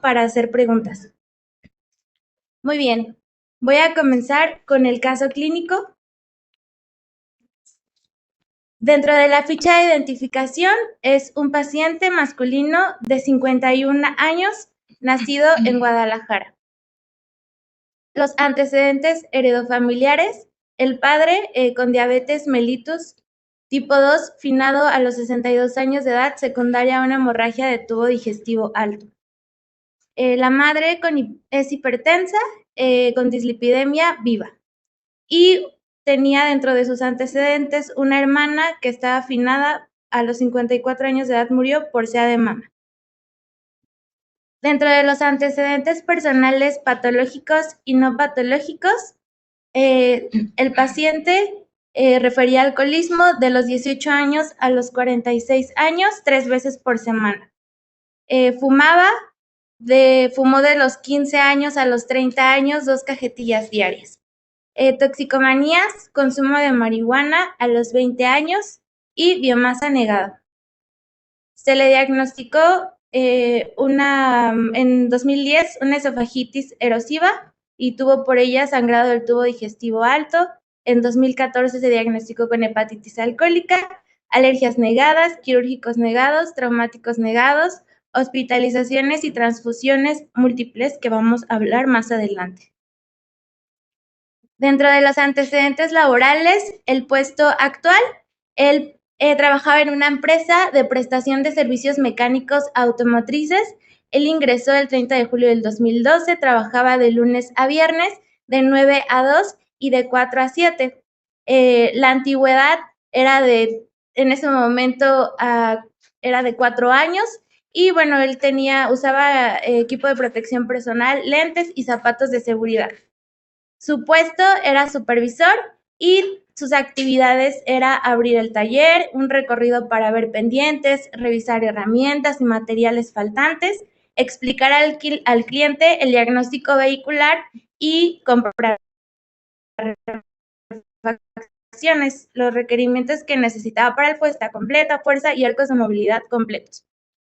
para hacer preguntas. Muy bien, voy a comenzar con el caso clínico. Dentro de la ficha de identificación es un paciente masculino de 51 años, nacido en Guadalajara. Los antecedentes heredofamiliares: el padre con diabetes mellitus tipo 2, finado a los 62 años de edad, secundaria a una hemorragia de tubo digestivo alto. La madre es hipertensa, con dislipidemia viva. Y tenía dentro de sus antecedentes una hermana que estaba finada a los 54 años de edad, murió por SEA de mama. Dentro de los antecedentes personales patológicos y no patológicos, el paciente refería alcoholismo de los 18 años a los 46 años, 3 veces por semana. Fumó de los 15 años a los 30 años, 2 cajetillas diarias. Toxicomanías: consumo de marihuana a los 20 años y biomasa negada. Se le diagnosticó en 2010 una esofagitis erosiva y tuvo por ella sangrado del tubo digestivo alto. En 2014 se diagnosticó con hepatitis alcohólica, alergias negadas, quirúrgicos negados, traumáticos negados, hospitalizaciones y transfusiones múltiples, que vamos a hablar más adelante. Dentro de los antecedentes laborales, el puesto actual: él trabajaba en una empresa de prestación de servicios mecánicos automotrices. Él ingresó el 30 de julio del 2012, trabajaba de lunes a viernes, de 9 a 2 y de 4 a 7. La antigüedad en ese momento, era de 4 años. Y bueno, él usaba equipo de protección personal, lentes y zapatos de seguridad. Su puesto era supervisor y sus actividades era abrir el taller, un recorrido para ver pendientes, revisar herramientas y materiales faltantes, explicar al cliente el diagnóstico vehicular y comprar refacciones, los requerimientos que necesitaba para el puesta completa, fuerza y arcos de movilidad completos.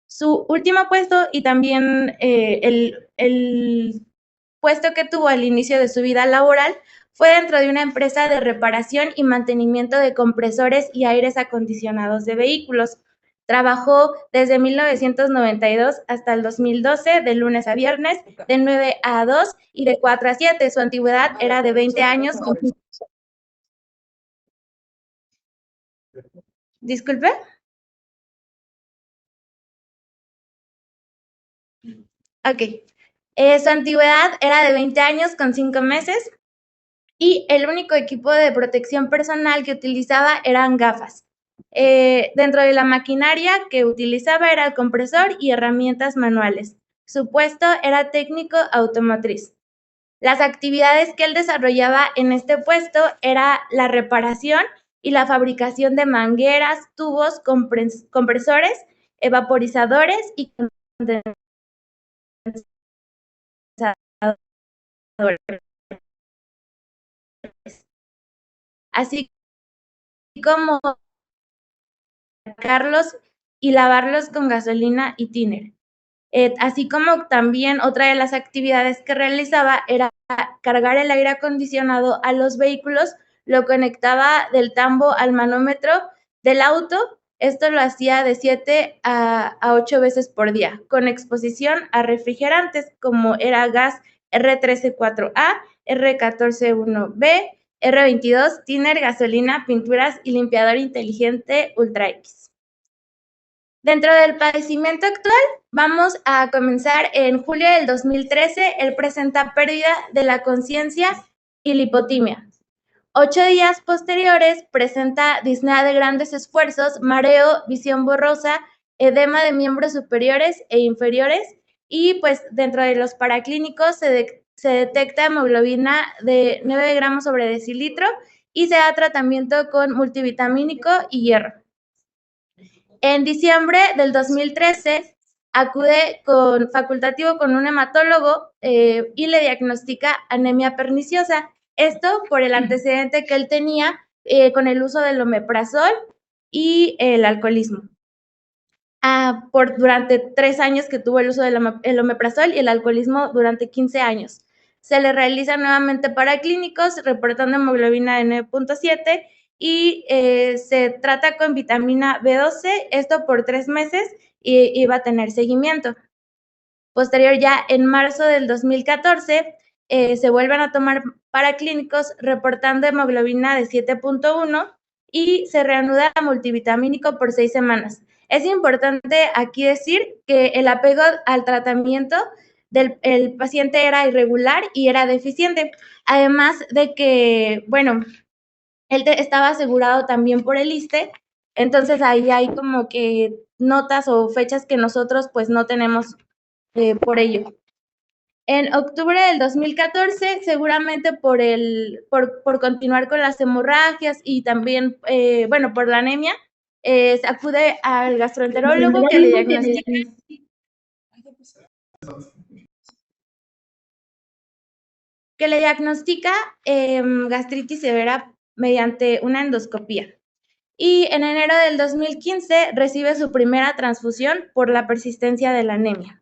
Su último puesto, y también el puesto que tuvo al inicio de su vida laboral, fue dentro de una empresa de reparación y mantenimiento de compresores y aires acondicionados de vehículos. Trabajó desde 1992 hasta el 2012, de lunes a viernes, de 9 a 2 y de 4 a 7. Su antigüedad era de 20 años. Disculpe. Ok. Su antigüedad era de 20 años con 5 meses. Y el único equipo de protección personal que utilizaba eran gafas. Dentro de la maquinaria que utilizaba era el compresor y herramientas manuales. Su puesto era técnico automotriz. Las actividades que él desarrollaba en este puesto era la reparación y la fabricación de mangueras, tubos, compresores, vaporizadores y condensadores, así como sacarlos y lavarlos con gasolina y thinner. Así como también otra de las actividades que realizaba era cargar el aire acondicionado a los vehículos, lo conectaba del tambo al manómetro del auto. Esto lo hacía de 7 a 8 veces por día, con exposición a refrigerantes como era gas R134A, R141B, R22, thinner, gasolina, pinturas y limpiador inteligente Ultra X. Dentro del padecimiento actual, vamos a comenzar en julio del 2013. Él presenta pérdida de la conciencia y lipotimia. 8 días posteriores presenta disnea de grandes esfuerzos, mareo, visión borrosa, edema de miembros superiores e inferiores, y pues dentro de los paraclínicos se detecta hemoglobina de 9 gramos sobre decilitro y se da tratamiento con multivitamínico y hierro. En diciembre del 2013 acude facultativo con un hematólogo y le diagnostica anemia perniciosa. Esto por el antecedente que él tenía con el uso del omeprazol y el alcoholismo. durante 3 años que tuvo el uso del omeprazol y el alcoholismo durante 15 años. Se le realiza nuevamente paraclínicos, reportando hemoglobina de 9.7 y se trata con vitamina B12, esto por 3 meses y va a tener seguimiento. Posterior, ya en marzo del 2014, se vuelven a tomar paraclínicos reportando hemoglobina de 7.1 y se reanuda multivitamínico por 6 semanas. Es importante aquí decir que el apego al tratamiento del paciente era irregular y era deficiente, además de que, bueno, él estaba asegurado también por el ISSSTE, entonces ahí hay como que notas o fechas que nosotros pues no tenemos por ello. En octubre del 2014, seguramente por continuar con las hemorragias y también, bueno, por la anemia, se acude al gastroenterólogo que le diagnostica gastritis severa mediante una endoscopía. Y en enero del 2015 recibe su primera transfusión por la persistencia de la anemia.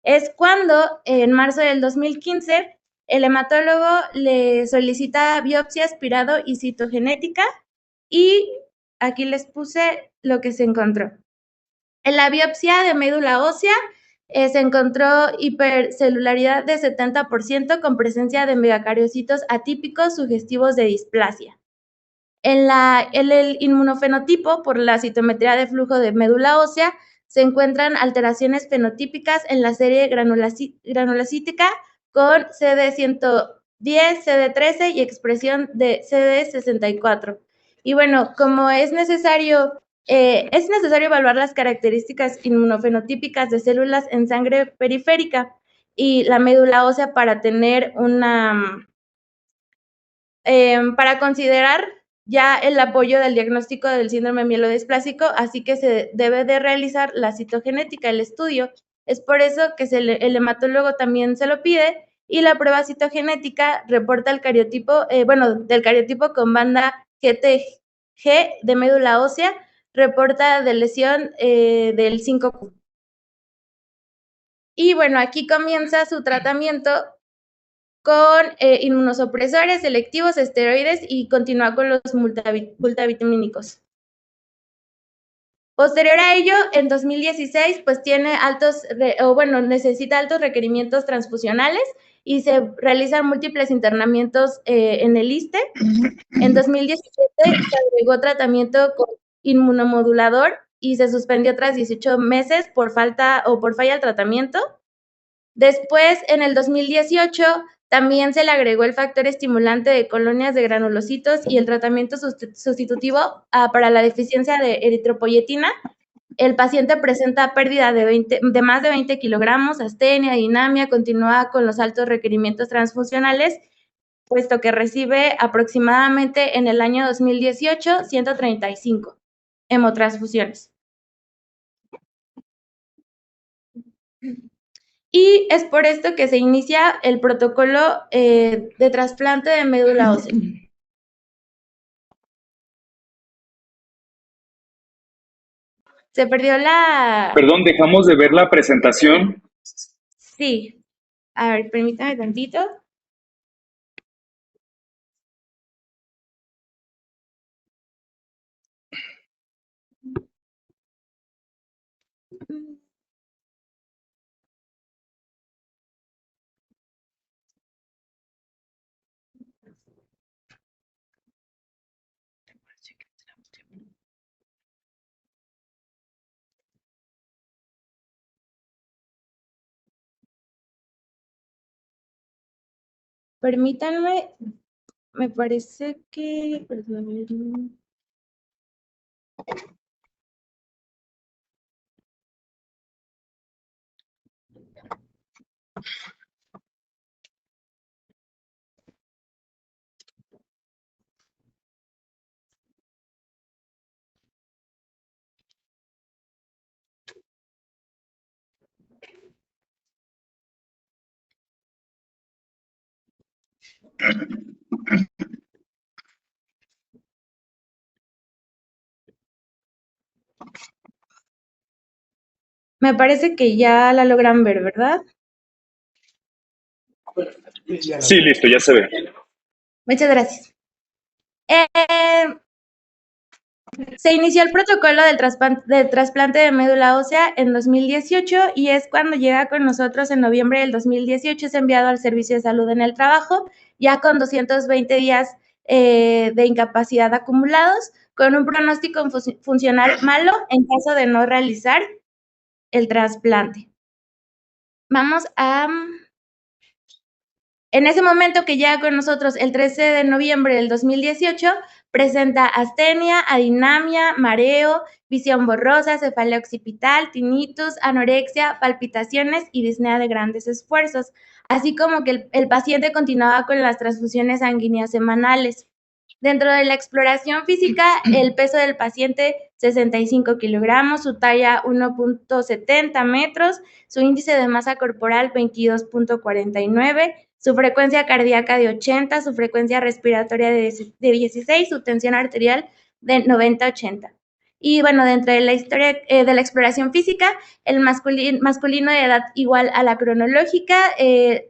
Es cuando, en marzo del 2015, el hematólogo le solicita biopsia aspirado y citogenética y aquí les puse lo que se encontró. En la biopsia de médula ósea se encontró hipercelularidad de 70% con presencia de megacariocitos atípicos sugestivos de displasia. En el inmunofenotipo, por la citometría de flujo de médula ósea, se encuentran alteraciones fenotípicas en la serie granulocítica con CD110, CD13 y expresión de CD64. Y bueno, como es necesario evaluar las características inmunofenotípicas de células en sangre periférica y la médula ósea para tener para considerar ya el apoyo del diagnóstico del síndrome mielodisplásico, así que se debe de realizar la citogenética, el estudio. Es por eso que el hematólogo también se lo pide y la prueba citogenética reporta el cariotipo, del cariotipo con banda GTG de médula ósea, reporta de lesión del 5Q. Y bueno, aquí comienza su tratamiento con inmunosupresores selectivos, esteroides y continúa con los multivitamínicos. Posterior a ello, en 2016, pues necesita altos requerimientos transfusionales y se realizan múltiples internamientos en el ISSSTE. En 2017 se agregó tratamiento con inmunomodulador y se suspendió tras 18 meses por falla al tratamiento. Después, en el 2018, también se le agregó el factor estimulante de colonias de granulocitos y el tratamiento sustitutivo para la deficiencia de eritropoyetina. El paciente presenta pérdida de más de 20 kilogramos, astenia, dinamia, continúa con los altos requerimientos transfusionales, puesto que recibe aproximadamente en el año 2018 135 hemotransfusiones. Y es por esto que se inicia el protocolo de trasplante de médula ósea. Se perdió la... Perdón, dejamos de ver la presentación. Sí. A ver, permítame tantito. Permítanme, me parece que... Perdón. Me parece que ya la logran ver, ¿verdad? Sí, listo, ya se ve. Muchas gracias. Se inició el protocolo del trasplante de médula ósea en 2018 y es cuando llega con nosotros en noviembre del 2018, es enviado al Servicio de Salud en el Trabajo, ya con 220 días de incapacidad acumulados, con un pronóstico funcional malo en caso de no realizar el trasplante. Vamos a... En ese momento que llega con nosotros el 13 de noviembre del 2018, presenta astenia, adinamia, mareo, visión borrosa, cefalea occipital, tinnitus, anorexia, palpitaciones y disnea de grandes esfuerzos, así como que el paciente continuaba con las transfusiones sanguíneas semanales. Dentro de la exploración física, el peso del paciente 65 kilogramos, su talla 1.70 metros, su índice de masa corporal 22.49, su frecuencia cardíaca de 80, su frecuencia respiratoria de 16, su tensión arterial de 90-80. Y bueno, dentro de la historia de la exploración física, el masculino de edad igual a la cronológica,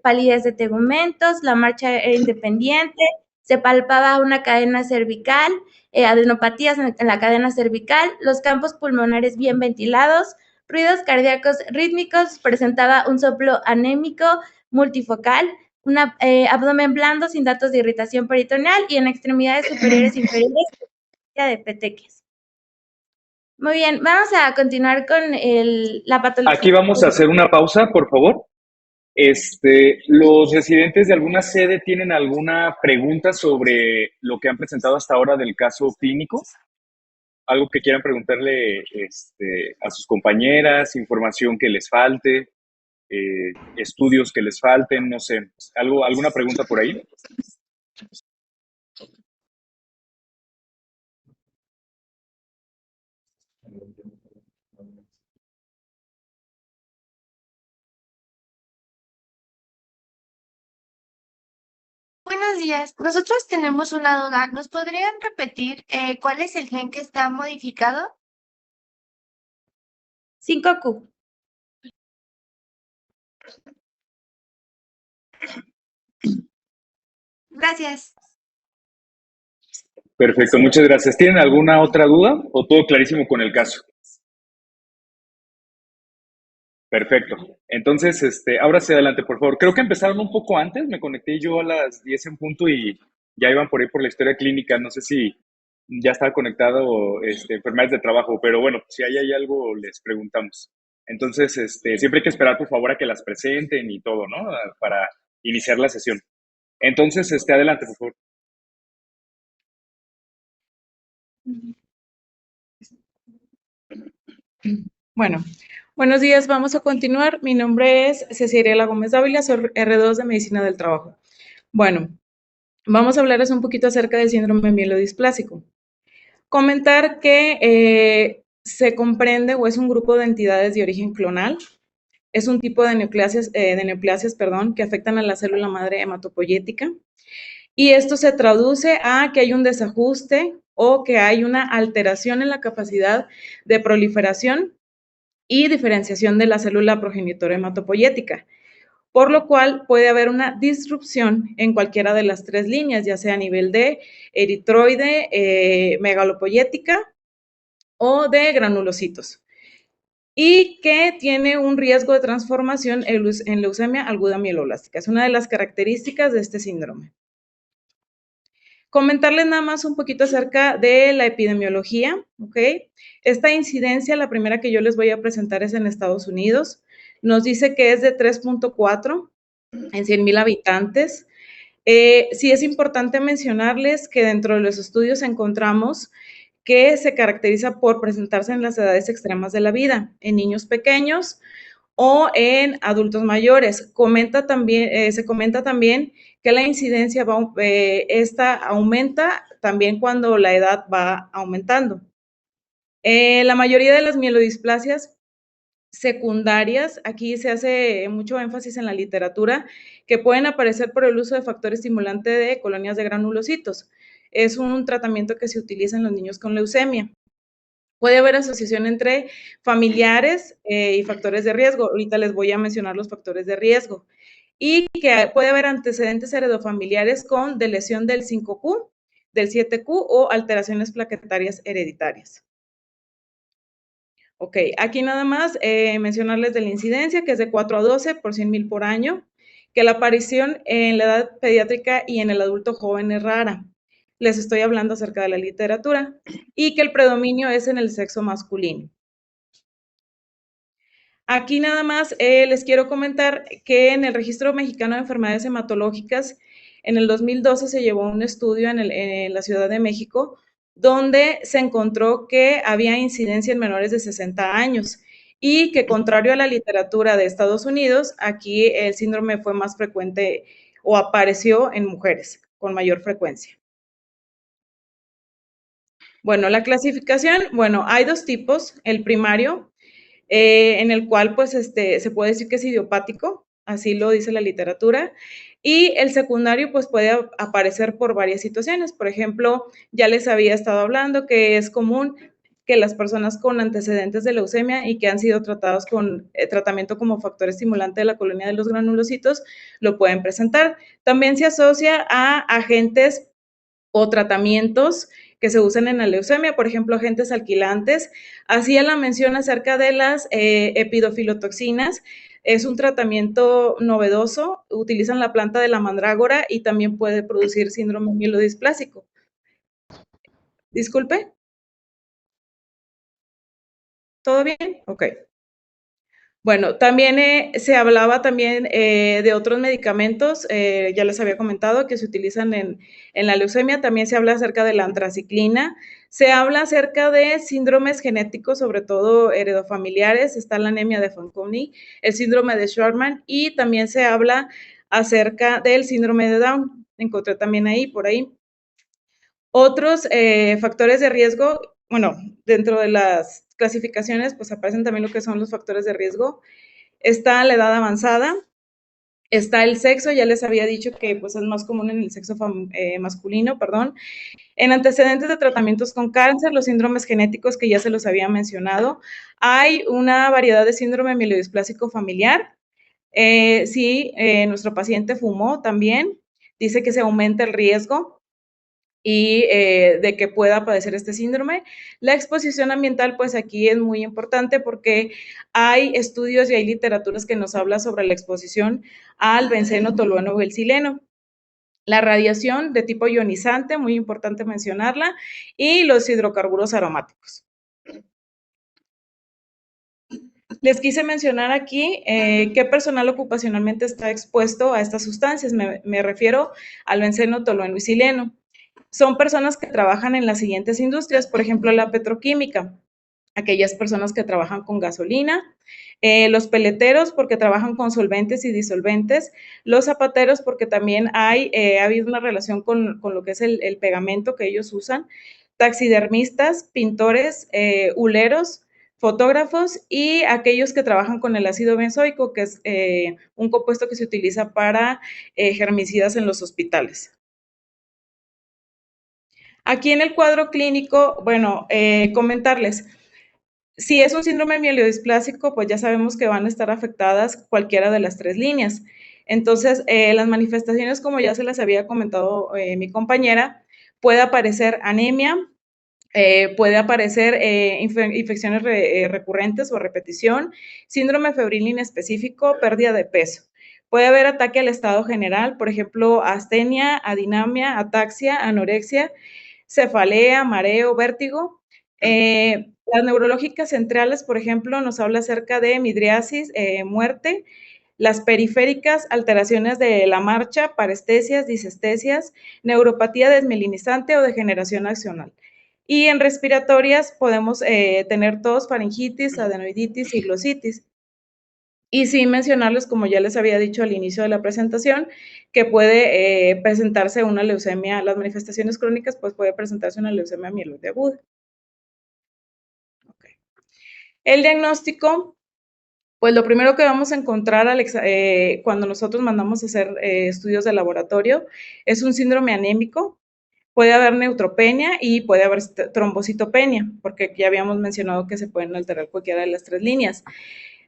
palidez de tegumentos, la marcha era independiente, se palpaba una cadena cervical, adenopatías en la cadena cervical, los campos pulmonares bien ventilados, ruidos cardíacos rítmicos, presentaba un soplo anémico multifocal, un abdomen blando sin datos de irritación peritoneal y en extremidades superiores e inferiores de petequias. Muy bien, vamos a continuar con la patología. Aquí vamos a hacer una pausa, por favor. ¿Los residentes de alguna sede tienen alguna pregunta sobre lo que han presentado hasta ahora del caso clínico? ¿Algo que quieran preguntarle a sus compañeras, información que les falte, estudios que les falten, no sé, alguna pregunta por ahí? Buenos días. Nosotros tenemos una duda. ¿Nos podrían repetir cuál es el gen que está modificado? 5Q. Gracias. Perfecto, muchas gracias. ¿Tienen alguna otra duda o todo clarísimo con el caso? Perfecto. Entonces, ahora sí adelante, por favor. Creo que empezaron un poco antes, me conecté yo a las 10 en punto y ya iban por ahí por la historia clínica. No sé si ya estaba conectado enfermeras de trabajo, pero bueno, si hay algo, les preguntamos. Entonces, siempre hay que esperar, por favor, a que las presenten y todo, ¿no? Para iniciar la sesión. Entonces, adelante, por favor. Bueno, buenos días, vamos a continuar. Mi nombre es Cecilia Gómez Dávila, soy R2 de Medicina del Trabajo. Bueno, vamos a hablarles un poquito acerca del síndrome mielodisplásico. Comentar que se comprende o es un grupo de entidades de origen clonal. Es un tipo de neoplasias, que afectan a la célula madre hematopoyética. Y esto se traduce a que hay un desajuste o que hay una alteración en la capacidad de proliferación y diferenciación de la célula progenitora hematopoyética, por lo cual puede haber una disrupción en cualquiera de las tres líneas, ya sea a nivel de eritroide, megalopoyética o de granulocitos, y que tiene un riesgo de transformación en leucemia aguda mieloblástica. Es una de las características de este síndrome. Comentarles nada más un poquito acerca de la epidemiología, ¿ok? Esta incidencia, la primera que yo les voy a presentar es en Estados Unidos. Nos dice que es de 3.4 en 100,000 habitantes. Sí es importante mencionarles que dentro de los estudios encontramos que se caracteriza por presentarse en las edades extremas de la vida, en niños pequeños o en adultos mayores. Se comenta también que la incidencia esta aumenta también cuando la edad va aumentando. La mayoría de las mielodisplasias secundarias, aquí se hace mucho énfasis en la literatura, que pueden aparecer por el uso de factor estimulante de colonias de granulocitos. Es un tratamiento que se utiliza en los niños con leucemia. Puede haber asociación entre familiares y factores de riesgo. Ahorita les voy a mencionar los factores de riesgo. Y que puede haber antecedentes heredofamiliares con deleción del 5Q, del 7Q o alteraciones plaquetarias hereditarias. Ok, aquí nada más mencionarles de la incidencia, que es de 4 a 12 por 100,000 por año, que la aparición en la edad pediátrica y en el adulto joven es rara. Les estoy hablando acerca de la literatura. Y que el predominio es en el sexo masculino. Aquí nada más les quiero comentar que en el Registro Mexicano de Enfermedades Hematológicas, en el 2012 se llevó un estudio en la Ciudad de México, donde se encontró que había incidencia en menores de 60 años y que, contrario a la literatura de Estados Unidos, aquí el síndrome fue más frecuente o apareció en mujeres con mayor frecuencia. Bueno, la clasificación, bueno, hay dos tipos. El primario, en el cual pues se puede decir que es idiopático, así lo dice la literatura, y el secundario pues puede aparecer por varias situaciones. Por ejemplo, ya les había estado hablando que es común que las personas con antecedentes de leucemia y que han sido tratados con tratamiento como factor estimulante de la colonia de los granulocitos lo pueden presentar. También se asocia a agentes o tratamientos que se usan en la leucemia, por ejemplo, agentes alquilantes. Hacía la mención acerca de las epidofilotoxinas. Es un tratamiento novedoso, utilizan la planta de la mandrágora y también puede producir síndrome mielodisplásico. Disculpe. ¿Todo bien? Ok. Bueno, también se hablaba también de otros medicamentos, ya les había comentado que se utilizan en la leucemia, también se habla acerca de la antraciclina, se habla acerca de síndromes genéticos, sobre todo heredofamiliares, está la anemia de Fanconi, el síndrome de Schwarman y también se habla acerca del síndrome de Down, encontré también ahí, por ahí. Otros factores de riesgo, bueno, dentro de las clasificaciones, pues aparecen también lo que son los factores de riesgo. Está la edad avanzada, está el sexo, ya les había dicho que pues es más común en el sexo masculino, perdón. En antecedentes de tratamientos con cáncer, los síndromes genéticos que ya se los había mencionado. Hay una variedad de síndrome mielodisplásico familiar. Si nuestro paciente fumó también, dice que se aumenta el riesgo y de que pueda padecer este síndrome. La exposición ambiental, pues aquí es muy importante porque hay estudios y hay literaturas que nos habla sobre la exposición al benceno, tolueno o el xileno. La radiación de tipo ionizante, muy importante mencionarla, y los hidrocarburos aromáticos. Les quise mencionar aquí qué personal ocupacionalmente está expuesto a estas sustancias. Me refiero al benceno, tolueno y xileno. Son personas que trabajan en las siguientes industrias, por ejemplo, la petroquímica, aquellas personas que trabajan con gasolina, los peleteros porque trabajan con solventes y disolventes, los zapateros porque también ha habido una relación con lo que es el pegamento que ellos usan, taxidermistas, pintores, huleros, fotógrafos y aquellos que trabajan con el ácido benzoico, que es un compuesto que se utiliza para germicidas en los hospitales. Aquí en el cuadro clínico, bueno, comentarles, si es un síndrome mielodisplásico, pues ya sabemos que van a estar afectadas cualquiera de las tres líneas. Entonces, las manifestaciones, como ya se las había comentado mi compañera, puede aparecer anemia, puede aparecer infecciones recurrentes o repetición, síndrome febril inespecífico, pérdida de peso. Puede haber ataque al estado general, por ejemplo, astenia, adinamia, ataxia, anorexia, cefalea, mareo, vértigo. Las neurológicas centrales, por ejemplo, nos habla acerca de midriasis, muerte. Las periféricas, alteraciones de la marcha, parestesias, disestesias, neuropatía desmielinizante o degeneración axonal. Y en respiratorias podemos tener tos, faringitis, adenoiditis y glositis. Y sin mencionarles, como ya les había dicho al inicio de la presentación, que puede presentarse una leucemia, las manifestaciones crónicas, pues puede presentarse una leucemia mieloide aguda. Okay. El diagnóstico, pues lo primero que vamos a encontrar cuando nosotros mandamos a hacer estudios de laboratorio es un síndrome anémico. puede haber neutropenia y puede haber trombocitopenia, porque ya habíamos mencionado que se pueden alterar cualquiera de las tres líneas.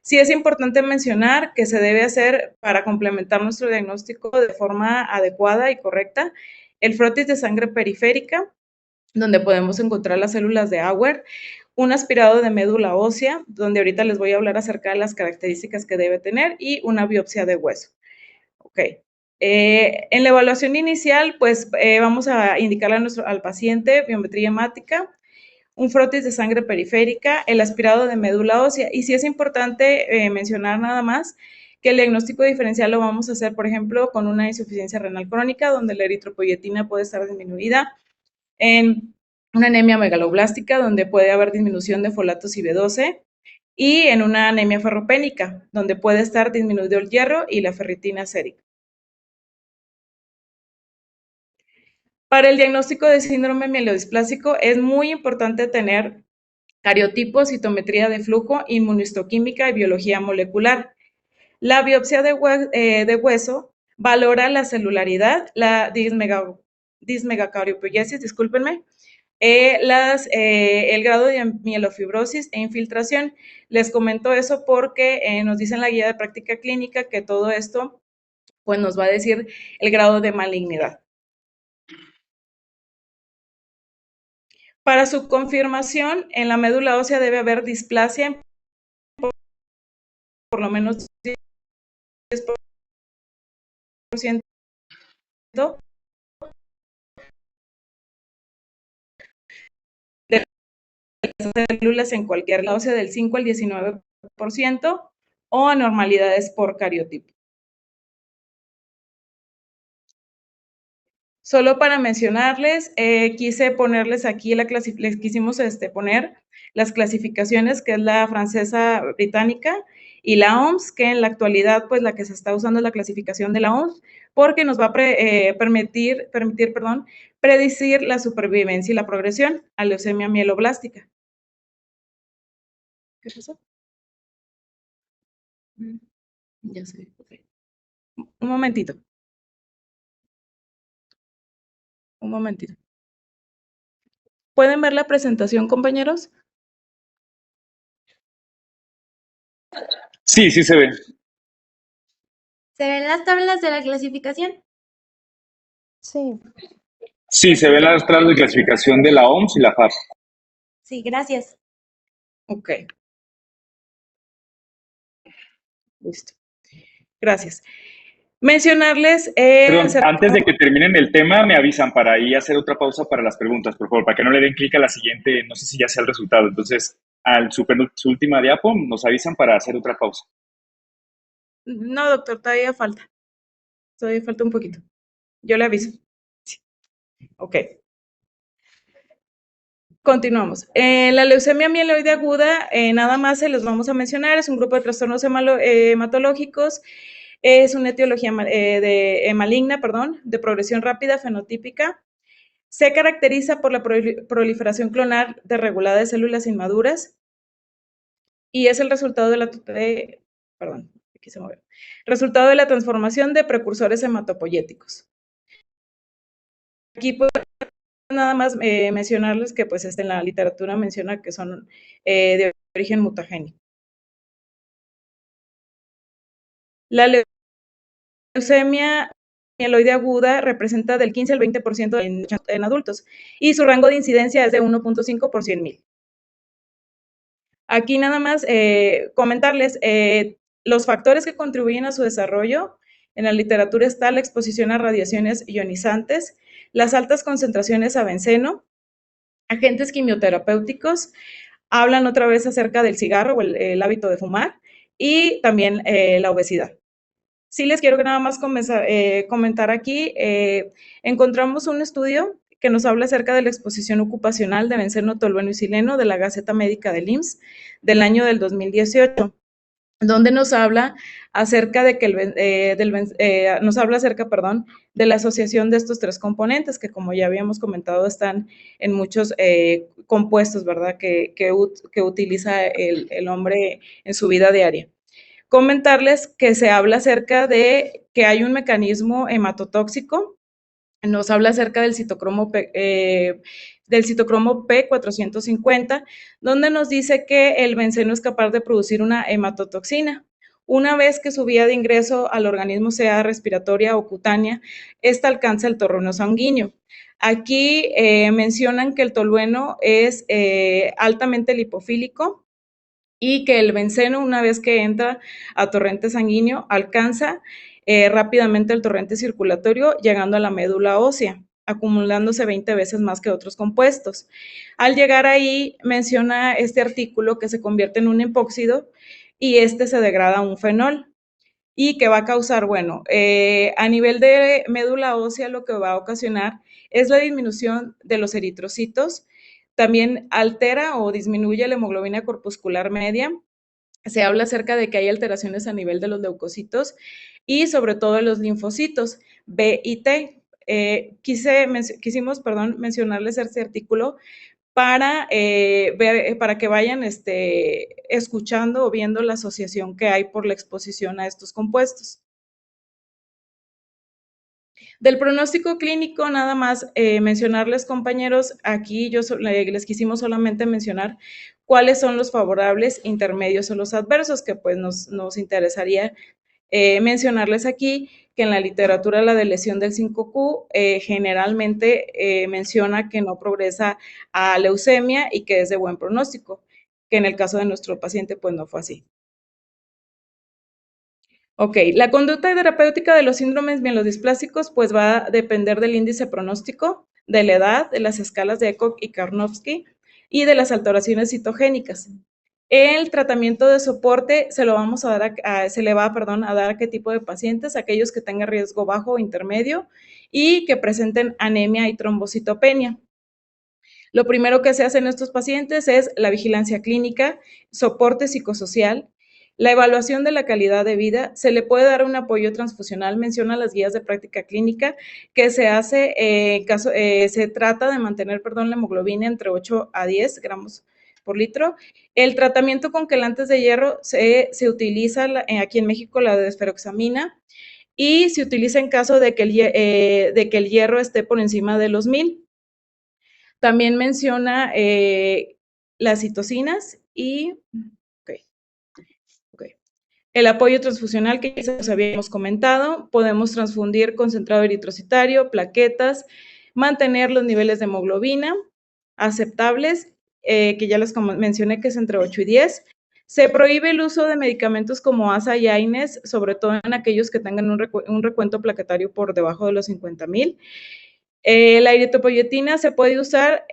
Sí es importante mencionar que se debe hacer para complementar nuestro diagnóstico de forma adecuada y correcta el frotis de sangre periférica, donde podemos encontrar las células de Auer, un aspirado de médula ósea, donde ahorita les voy a hablar acerca de las características que debe tener, y una biopsia de hueso. Ok. En la evaluación inicial, pues vamos a indicarle al paciente biometría hemática, un frotis de sangre periférica, el aspirado de médula ósea. Y sí es importante mencionar nada más que el diagnóstico diferencial lo vamos a hacer, por ejemplo, con una insuficiencia renal crónica, donde la eritropoyetina puede estar disminuida, en una anemia megaloblástica, donde puede haber disminución de folatos y B12, y en una anemia ferropénica, donde puede estar disminuido el hierro y la ferritina sérica. Para el diagnóstico de síndrome mielodisplásico es muy importante tener cariotipo, citometría de flujo, inmunohistoquímica y biología molecular. La biopsia de hueso valora la celularidad, la dismegacariopiesis, discúlpenme, el grado de mielofibrosis e infiltración. Les comento eso porque nos dice en la guía de práctica clínica que todo esto pues, nos va a decir el grado de malignidad. Para su confirmación, en la médula ósea debe haber displasia por lo menos 10% de las células en cualquier ósea, del 5 al 19%, o anormalidades por cariotipo. Solo para mencionarles, quise ponerles aquí, les quisimos poner las clasificaciones, que es la francesa británica y la OMS, que en la actualidad, pues la que se está usando es la clasificación de la OMS, porque nos va a permitir, predecir la supervivencia y la progresión a leucemia mieloblástica. ¿Qué pasó? Ya sé, ok. Un momentito. Un momentito. ¿Pueden ver la presentación, compañeros? Sí, sí se ve. ¿Se ven las tablas de la clasificación? Sí. Sí, se ven las tablas de clasificación de la OMS y la FAB. Sí, gracias. Ok. Listo. Gracias. Mencionarles Perdón, antes de que terminen el tema, me avisan para ahí hacer otra pausa para las preguntas, por favor, para que no le den clic a la siguiente, no sé si ya sea el resultado. Entonces, su última diapo, nos avisan para hacer otra pausa. No, doctor, todavía falta. Todavía falta un poquito. Yo le aviso. Sí. Ok. Continuamos. La leucemia mieloide aguda, nada más se los vamos a mencionar, es un grupo de trastornos hematológicos, es una etiología maligna, de progresión rápida, fenotípica. Se caracteriza por la proliferación clonal desregulada de células inmaduras y es el resultado de resultado de la transformación de precursores hematopoyéticos. Aquí nada más mencionarles que pues en la literatura menciona que son de origen mutagénico. La leucemia mieloide aguda representa del 15 al 20% en adultos y su rango de incidencia es de 1.5 por 100,000. Aquí nada más comentarles los factores que contribuyen a su desarrollo. En la literatura está la exposición a radiaciones ionizantes, las altas concentraciones a benceno, agentes quimioterapéuticos, hablan otra vez acerca del cigarro o el hábito de fumar y también la obesidad. Sí les quiero nada más comentar aquí, encontramos un estudio que nos habla acerca de la exposición ocupacional de benceno, tolueno y sileno de la Gaceta Médica del IMSS del año del 2018, donde nos habla acerca de que de la asociación de estos tres componentes que, como ya habíamos comentado, están en muchos compuestos, ¿verdad? Que utiliza el hombre en su vida diaria. Comentarles que se habla acerca de que hay un mecanismo hematotóxico nos habla acerca del citocromo P450, donde nos dice que el benceno es capaz de producir una hematotoxina. Una vez que su vía de ingreso al organismo sea respiratoria o cutánea, esta alcanza el torreno sanguíneo. Aquí mencionan que el tolueno es altamente lipofílico y que el benceno, una vez que entra a torrente sanguíneo, alcanza rápidamente el torrente circulatorio, llegando a la médula ósea, acumulándose 20 veces más que otros compuestos. Al llegar ahí, menciona este artículo que se convierte en un epóxido y este se degrada a un fenol. ¿Y que va a causar? Bueno, a nivel de médula ósea lo que va a ocasionar es la disminución de los eritrocitos, también altera o disminuye la hemoglobina corpuscular media. Se habla acerca de que hay alteraciones a nivel de los leucocitos y sobre todo de los linfocitos B y T. Quisimos mencionarles este artículo para para que vayan escuchando o viendo la asociación que hay por la exposición a estos compuestos. Del pronóstico clínico, nada más mencionarles, compañeros, aquí les quisimos solamente mencionar cuáles son los favorables, intermedios o los adversos, que pues nos interesaría mencionarles aquí que en la literatura la de lesión del 5Q generalmente menciona que no progresa a leucemia y que es de buen pronóstico, que en el caso de nuestro paciente pues no fue así. Ok, la conducta terapéutica de los síndromes mielodisplásicos pues va a depender del índice pronóstico, de la edad, de las escalas de Eckhoff y Karnofsky y de las alteraciones citogénicas. El tratamiento de soporte se le va a dar a qué tipo de pacientes, aquellos que tengan riesgo bajo o intermedio y que presenten anemia y trombocitopenia. Lo primero que se hace en estos pacientes es la vigilancia clínica, soporte psicosocial, la evaluación de la calidad de vida. Se le puede dar un apoyo transfusional, menciona las guías de práctica clínica, que se hace se trata de mantener, la hemoglobina entre 8 a 10 gramos por litro. El tratamiento con quelantes de hierro se utiliza aquí en México la desferoxamina y se utiliza en caso de que el hierro esté por encima de los 1000. También menciona las citocinas y el apoyo transfusional que ya les habíamos comentado. Podemos transfundir concentrado eritrocitario, plaquetas, mantener los niveles de hemoglobina aceptables, que ya les mencioné que es entre 8 y 10. Se prohíbe el uso de medicamentos como ASA y AINES, sobre todo en aquellos que tengan un recuento plaquetario por debajo de los 50,000. La eritropoyetina se puede usar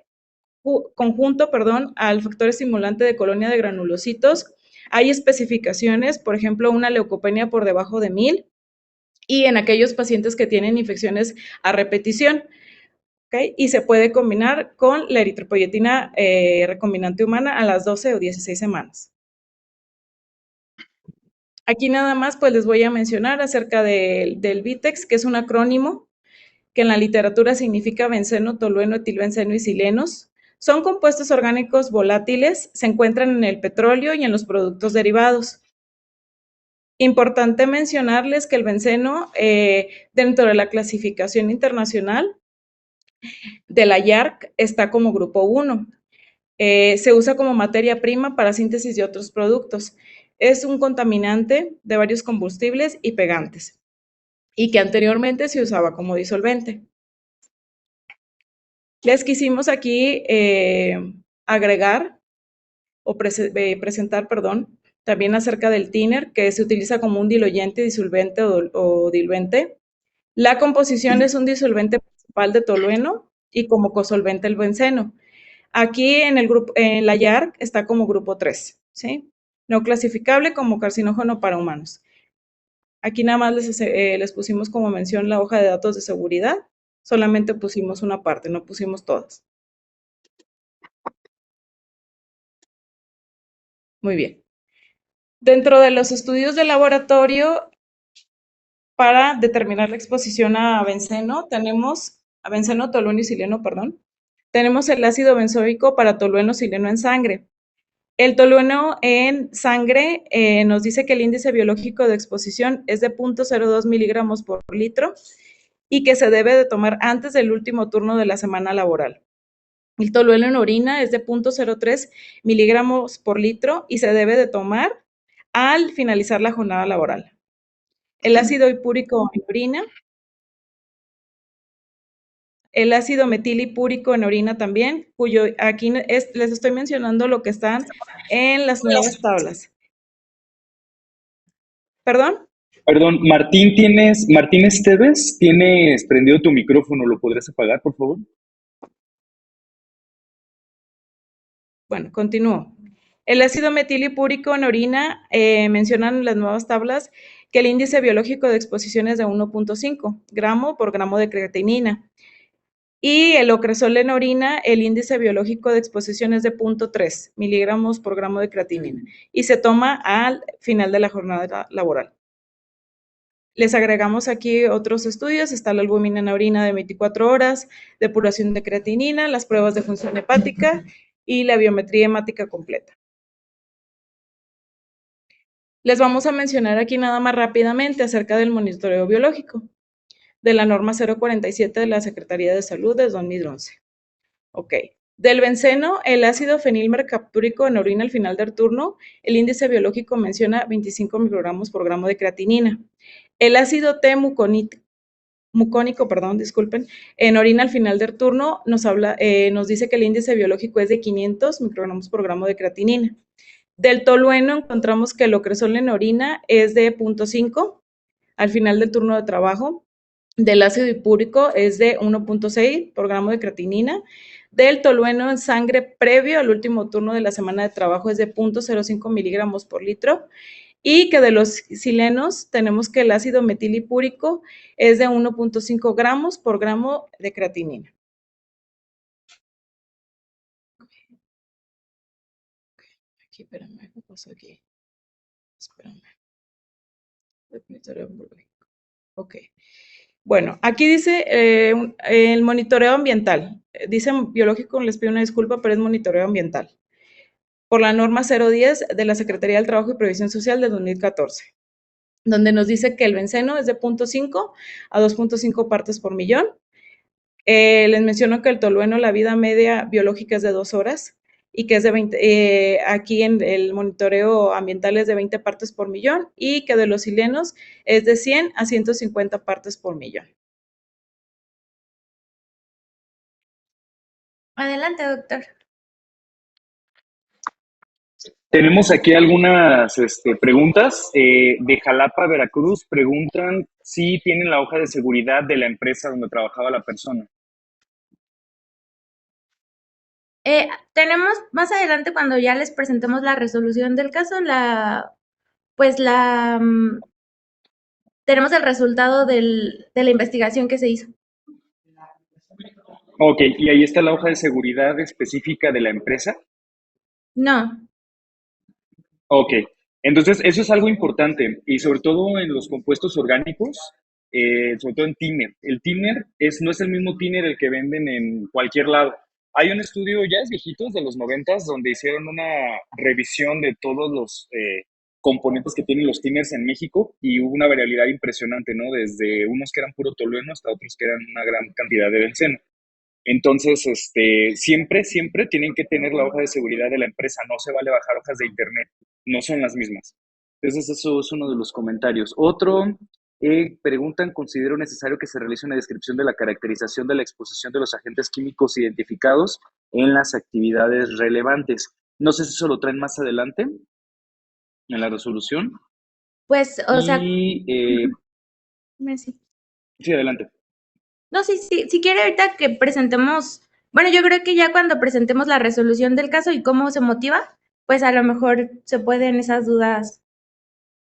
conjunto, al factor estimulante de colonia de granulocitos. Hay especificaciones, por ejemplo, una leucopenia por debajo de 1000 y en aquellos pacientes que tienen infecciones a repetición. ¿Okay? Y se puede combinar con la eritropoyetina recombinante humana a las 12 o 16 semanas. Aquí nada más pues les voy a mencionar acerca del Vitex, que es un acrónimo que en la literatura significa benceno, tolueno, etilbenceno y silenos. Son compuestos orgánicos volátiles, se encuentran en el petróleo y en los productos derivados. Importante mencionarles que el benceno, dentro de la clasificación internacional de la IARC, está como grupo 1. Se usa como materia prima para síntesis de otros productos. Es un contaminante de varios combustibles y pegantes, y que anteriormente se usaba como disolvente. Les quisimos aquí agregar o presentar, también acerca del thinner, que se utiliza como un disolvente, disolvente o diluente. La composición es un disolvente principal de tolueno y como cosolvente el benceno. Aquí en la IARC está como grupo 3, ¿sí? No clasificable como carcinógeno para humanos. Aquí nada más les pusimos como mención la hoja de datos de seguridad. Solamente pusimos una parte, no pusimos todas. Muy bien. Dentro de los estudios de laboratorio, para determinar la exposición a benceno, a benceno, tolueno y sileno, tenemos el ácido benzoico para tolueno, sileno en sangre. El tolueno en sangre nos dice que el índice biológico de exposición es de 0.02 miligramos por litro y que se debe de tomar antes del último turno de la semana laboral. El tolueno en orina es de 0.03 miligramos por litro y se debe de tomar al finalizar la jornada laboral. El ácido hipúrico en orina, el ácido metilhipúrico en orina también, cuyo aquí les estoy mencionando lo que están en las nuevas tablas. ¿Perdón? Perdón, Martín Esteves, tienes prendido tu micrófono, ¿lo podrías apagar, por favor? Bueno, continúo. El ácido metilhipúrico en orina, mencionan las nuevas tablas que el índice biológico de exposición es de 1.5 gramo por gramo de creatinina. Y el ocresol en orina, el índice biológico de exposición es de 0.3 miligramos por gramo de creatinina y se toma al final de la jornada laboral. Les agregamos aquí otros estudios, está la albúmina en orina de 24 horas, depuración de creatinina, las pruebas de función hepática y la biometría hemática completa. Les vamos a mencionar aquí nada más rápidamente acerca del monitoreo biológico de la norma 047 de la Secretaría de Salud de 2011. Ok. Del benceno, el ácido fenilmercaptúrico en orina al final del turno, el índice biológico menciona 25 microgramos por gramo de creatinina. El ácido T-mucónico, en orina al final del turno nos dice que el índice biológico es de 500 microgramos por gramo de creatinina. Del tolueno encontramos que el ocresol en orina es de 0.5 al final del turno de trabajo. Del ácido hipúrico es de 1.6 por gramo de creatinina. Del tolueno en sangre previo al último turno de la semana de trabajo es de 0.05 miligramos por litro. Y que de los silenos tenemos que el ácido metilhipúrico es de 1.5 gramos por gramo de creatinina. Aquí, espérame, ¿qué pasó aquí? Espérame. Ok. Bueno, aquí dice el monitoreo ambiental. Dice biológico, les pido una disculpa, pero es monitoreo ambiental. Por la norma 010 de la Secretaría del Trabajo y Previsión Social de 2014, donde nos dice que el benceno es de 0.5 a 2.5 partes por millón. Les menciono que el tolueno, la vida media biológica es de 2 horas y que es de 20, aquí en el monitoreo ambiental es de 20 partes por millón y que de los silenos es de 100 a 150 partes por millón. Adelante, doctor. Tenemos aquí algunas preguntas. De Jalapa, Veracruz, preguntan si tienen la hoja de seguridad de la empresa donde trabajaba la persona. Tenemos más adelante, cuando ya les presentemos la resolución del caso, tenemos el resultado de la investigación que se hizo. Ok, ¿y ahí está la hoja de seguridad específica de la empresa? No. Ok, entonces eso es algo importante y sobre todo en los compuestos orgánicos, sobre todo en thinner. El thinner no es el mismo thinner el que venden en cualquier lado. Hay un estudio, ya es viejito, de los 90s, donde hicieron una revisión de todos los componentes que tienen los thinners en México y hubo una variabilidad impresionante, ¿no? Desde unos que eran puro tolueno hasta otros que eran una gran cantidad de benceno. Entonces, siempre tienen que tener la hoja de seguridad de la empresa, no se vale bajar hojas de internet, no son las mismas. Entonces, eso es uno de los comentarios. Otro, preguntan, ¿considero necesario que se realice una descripción de la caracterización de la exposición de los agentes químicos identificados en las actividades relevantes? No sé si eso lo traen más adelante en la resolución. Pues, o sea... Sí, adelante. No, sí, si quiere ahorita que presentemos, bueno, yo creo que ya cuando presentemos la resolución del caso y cómo se motiva, pues a lo mejor se pueden esas dudas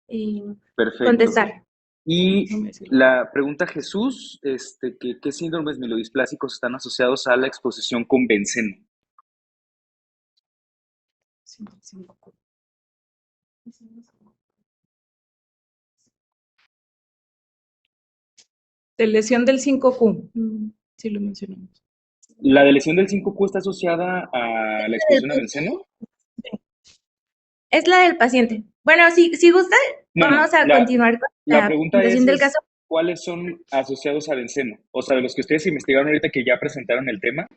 Perfecto. Contestar. Y la pregunta Jesús, ¿qué síndromes mielodisplásicos están asociados a la exposición con benceno? De lesión del 5Q. Sí, lo mencionamos. ¿La de lesión del 5Q está asociada a la exposición a benceno? Es la del paciente. Bueno, si gusta, vamos a continuar con la presentación del caso. cuáles son asociados a benceno. O sea, de los que ustedes investigaron ahorita que ya presentaron el tema,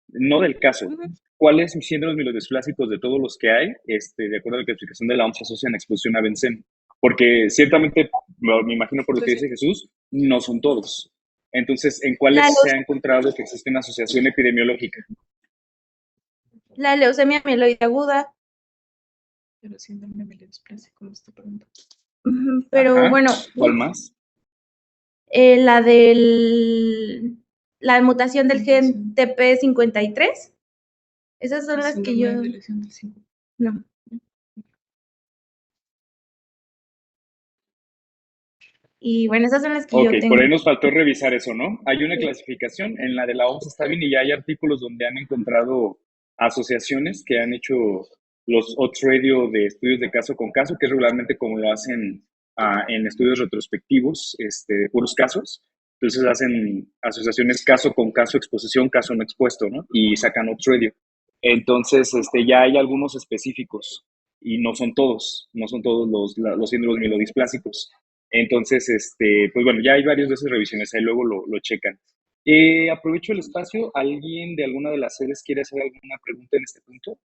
no del caso. Ujú. ¿Cuáles síndromes mielodisplásicos de todos los que hay, de acuerdo a la clasificación de la OMS, asocian a exposición a benceno? Porque ciertamente, me imagino por lo que dice Jesús, no son todos. Entonces, ¿en La, cuáles se ha leu- encontrado que existe una asociación epidemiológica? la leucemia mieloide aguda, Pero síndrome mielodisplásico, me está preguntando. pero Ajá. bueno, ¿Cuál más? la la mutación del gen TP53. Esas son las que yo... Síndrome de lesión del cinco. No. Y bueno, esas son las que Ok, yo tengo. por ahí nos faltó revisar eso, ¿no? Hay una clasificación, en la de la OMS está bien y ya hay artículos donde han encontrado asociaciones que han hecho los odds ratio de estudios de caso con caso, que es regularmente como lo hacen en estudios retrospectivos, de puros casos. Entonces hacen asociaciones caso con caso, exposición, caso no expuesto, ¿no? Y sacan odds ratio. Entonces, ya hay algunos específicos y no son todos los síndromes mielodisplásicos. Entonces, pues bueno, ya hay varias de esas revisiones, ahí luego lo checan. Aprovecho el espacio. ¿Alguien de alguna de las sedes quiere hacer alguna pregunta en este punto?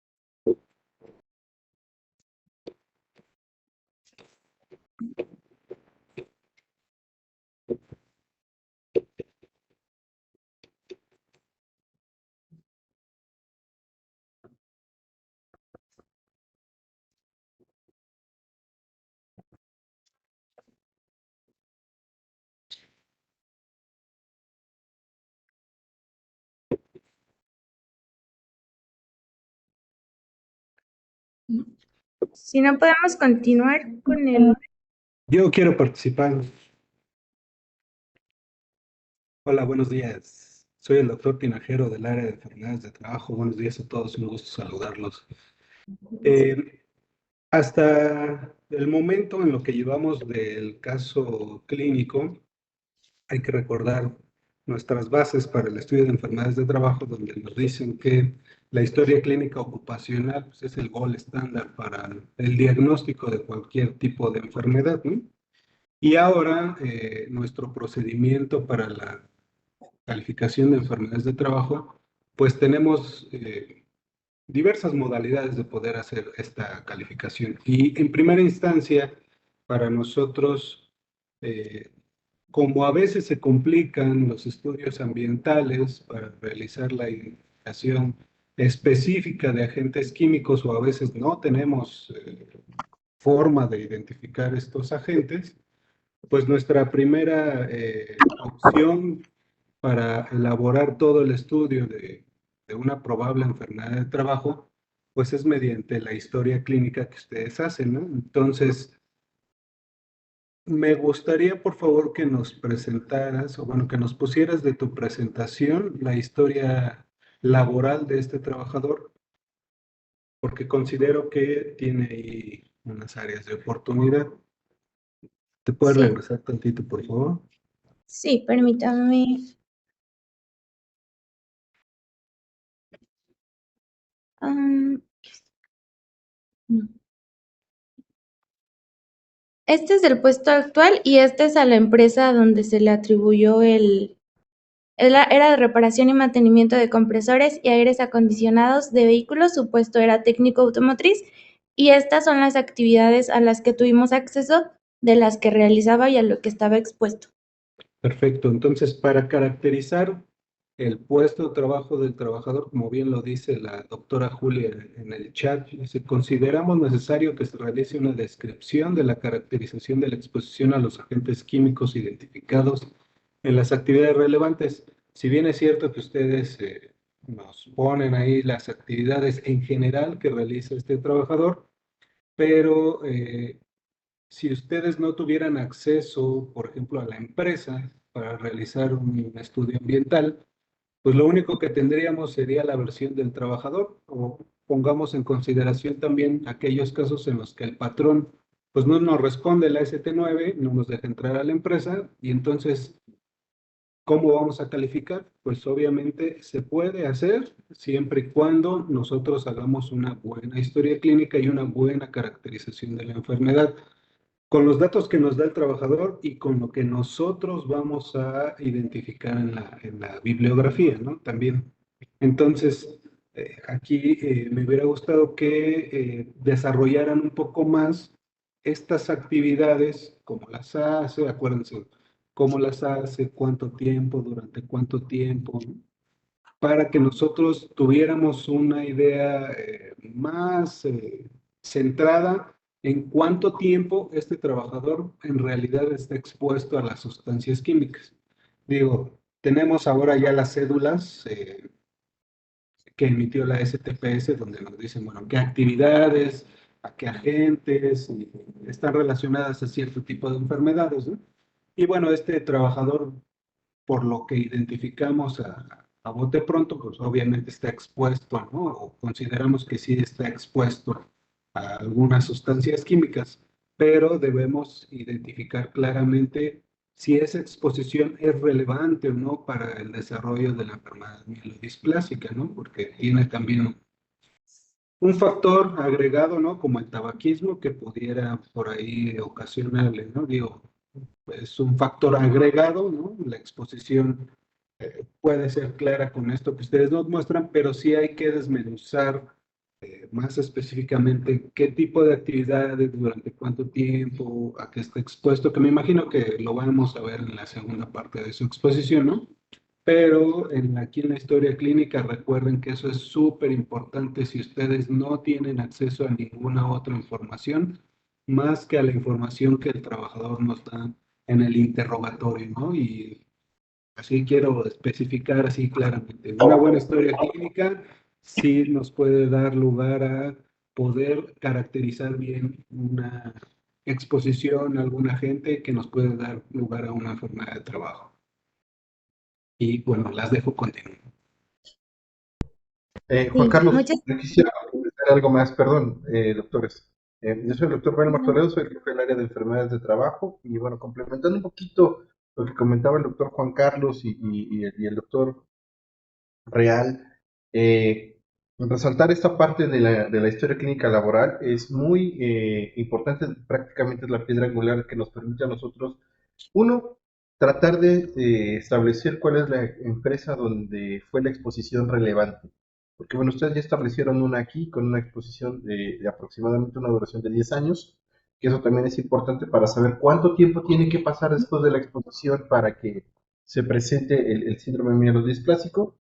Si no, podemos continuar con el... Yo quiero participar. Hola, buenos días. Soy el doctor Tinajero del área de enfermedades de trabajo. Buenos días a todos, un gusto saludarlos. Hasta el momento en lo que llevamos del caso clínico, hay que recordar nuestras bases para el estudio de enfermedades de trabajo, donde nos dicen que la historia clínica ocupacional pues, es el gold estándar para el diagnóstico de cualquier tipo de enfermedad, ¿no? Y ahora nuestro procedimiento para la calificación de enfermedades de trabajo, pues tenemos diversas modalidades de poder hacer esta calificación. Y en primera instancia, para nosotros, como a veces se complican los estudios ambientales para realizar la identificación específica de agentes químicos o a veces no tenemos forma de identificar estos agentes, pues nuestra primera opción para elaborar todo el estudio de una probable enfermedad de trabajo, pues es mediante la historia clínica que ustedes hacen, ¿no? Entonces, me gustaría, por favor, que nos presentaras, o bueno, que nos pusieras de tu presentación la historia laboral de este trabajador, porque considero que tiene ahí unas áreas de oportunidad. ¿Te puedes Sí, regresar tantito, por favor? sí, permítame. Am, no. Este es el puesto actual y este es a la empresa donde se le atribuyó era de reparación y mantenimiento de compresores y aires acondicionados de vehículos. Su puesto era técnico automotriz y estas son las actividades a las que tuvimos acceso, de las que realizaba y a lo que estaba expuesto. Perfecto. Entonces, para caracterizar el puesto de trabajo del trabajador, como bien lo dice la doctora Julia en el chat, dice, consideramos necesario que se realice una descripción de la caracterización de la exposición a los agentes químicos identificados en las actividades relevantes. Si bien es cierto que ustedes nos ponen ahí las actividades en general que realiza este trabajador, pero si ustedes no tuvieran acceso, por ejemplo, a la empresa para realizar un estudio ambiental, pues lo único que tendríamos sería la versión del trabajador, o pongamos en consideración también aquellos casos en los que el patrón pues no nos responde la ST9, no nos deja entrar a la empresa, y entonces, ¿cómo vamos a calificar? Pues obviamente se puede hacer siempre y cuando nosotros hagamos una buena historia clínica y una buena caracterización de la enfermedad. con los datos que nos da el trabajador y con lo que nosotros vamos a identificar en la bibliografía, ¿no? También. Entonces, aquí me hubiera gustado que desarrollaran un poco más estas actividades, cómo las hace, acuérdense, cómo las hace, cuánto tiempo, durante cuánto tiempo, ¿no? Para que nosotros tuviéramos una idea más centrada en cuánto tiempo este trabajador en realidad está expuesto a las sustancias químicas. Digo, tenemos ahora ya las cédulas que emitió la STPS, donde nos dicen, bueno, qué actividades, a qué agentes están relacionadas a cierto tipo de enfermedades, ¿no? Y bueno, este trabajador, por lo que identificamos a bote pronto, pues obviamente está expuesto, ¿no? O consideramos que sí está expuesto a algunas sustancias químicas, pero debemos identificar claramente si esa exposición es relevante o no para el desarrollo de la enfermedad mielodisplásica, ¿no? Porque tiene también un factor agregado, ¿no? Como el tabaquismo que pudiera por ahí ocasionarle, ¿no? Digo, es un factor agregado, ¿no? La exposición puede ser clara con esto que ustedes nos muestran, pero sí hay que desmenuzar más específicamente qué tipo de actividades, durante cuánto tiempo, a qué está expuesto, que me imagino que lo vamos a ver en la segunda parte de su exposición, ¿no? Pero aquí en la historia clínica recuerden que eso es súper importante si ustedes no tienen acceso a ninguna otra información más que a la información que el trabajador nos da en el interrogatorio, ¿no? Y así quiero especificar así claramente. Una buena historia clínica sí nos puede dar lugar a poder caracterizar bien una exposición a algún agente que nos puede dar lugar a una enfermedad de trabajo. Y bueno, las dejo continuar. Juan Sí, Carlos, muchas yo quisiera comentar algo más, perdón, doctores. Yo soy el doctor Manuel Martorell, soy el jefe del área de enfermedades de trabajo y bueno, complementando un poquito lo que comentaba el doctor Juan Carlos y el doctor Real, resaltar esta parte de la historia clínica laboral es muy importante, prácticamente es la piedra angular que nos permite a nosotros, uno, tratar de establecer cuál es la empresa donde fue la exposición relevante. Porque bueno, ustedes ya establecieron una aquí con una exposición de aproximadamente una duración de 10 años, que eso también es importante para saber cuánto tiempo tiene que pasar después de la exposición para que se presente el síndrome mielodisplásico.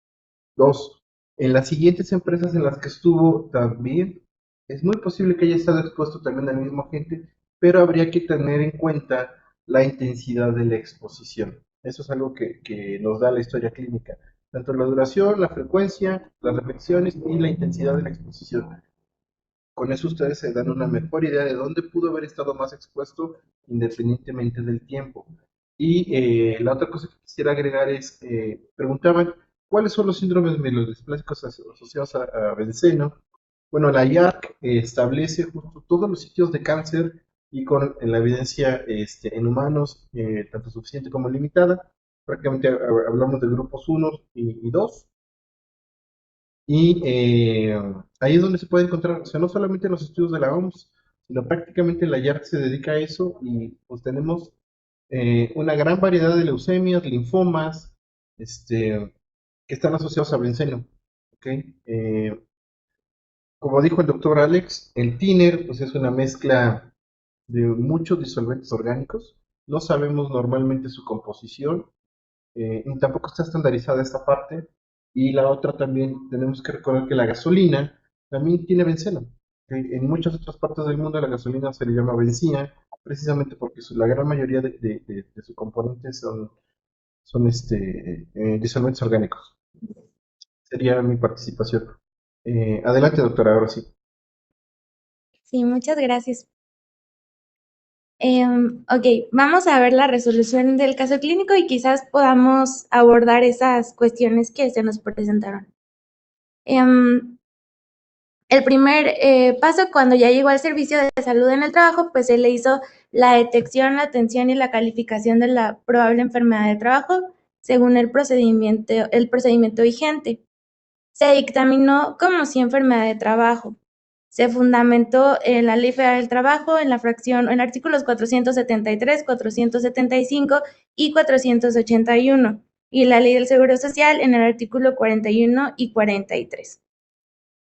Dos, en las siguientes empresas en las que estuvo también es muy posible que haya estado expuesto también al mismo agente, pero habría que tener en cuenta la intensidad de la exposición. Eso es algo que nos da la historia clínica, tanto la duración, la frecuencia, las repeticiones y la intensidad de la exposición. Con eso ustedes se dan una mejor idea de dónde pudo haber estado más expuesto independientemente del tiempo. Y la otra cosa que quisiera agregar es, preguntaban, ¿cuáles son los síndromes mielodisplasicos asociados a benceno? Bueno, la IARC establece justo todos los sitios de cáncer y con la evidencia en humanos, tanto suficiente como limitada. Prácticamente hablamos de grupos 1 y 2. Y ahí es donde se puede encontrar, o sea, no solamente en los estudios de la OMS, sino prácticamente la IARC se dedica a eso y pues tenemos una gran variedad de leucemias, linfomas, que están asociados a benceno. ¿Ok? Como dijo el doctor Alex, el thinner pues es una mezcla de muchos disolventes orgánicos. No sabemos normalmente su composición, y tampoco está estandarizada esta parte. Y la otra también tenemos que recordar que la gasolina también tiene benceno. En muchas otras partes del mundo la gasolina se le llama benzina, precisamente porque la gran mayoría de sus componentes son disolventes orgánicos. Sería mi participación. Adelante, doctora, ahora sí. Sí, muchas gracias. Ok, vamos a ver la resolución del caso clínico y quizás podamos abordar esas cuestiones que se nos presentaron. El primer paso, cuando ya llegó al servicio de salud en el trabajo, pues se le hizo la detección, la atención y la calificación de la probable enfermedad de trabajo según el procedimiento vigente. Se dictaminó como si enfermedad de trabajo. se fundamentó en la Ley Federal del Trabajo, en artículos 473, 475 y 481, y la Ley del Seguro Social en el artículo 41 y 43.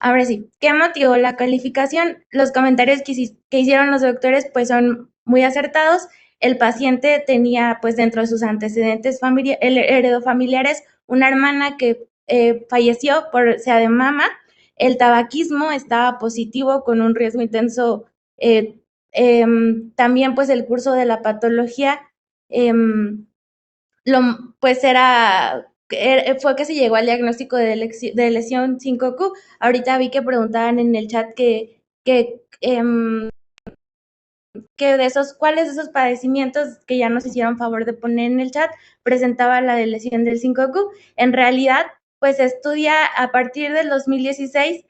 Ahora sí, ¿qué motivó la calificación? Los comentarios que hicieron los doctores pues son muy acertados. El paciente tenía pues dentro de sus antecedentes heredó familiares una hermana que falleció por SEA de mama. El tabaquismo estaba positivo con un riesgo intenso. También pues el curso de la patología fue que se llegó al diagnóstico de lesión 5Q. Ahorita vi que preguntaban en el chat cuáles de esos padecimientos que ya nos hicieron favor de poner en el chat presentaba la de lesión del 5Q. En realidad, pues se estudia a partir del 2016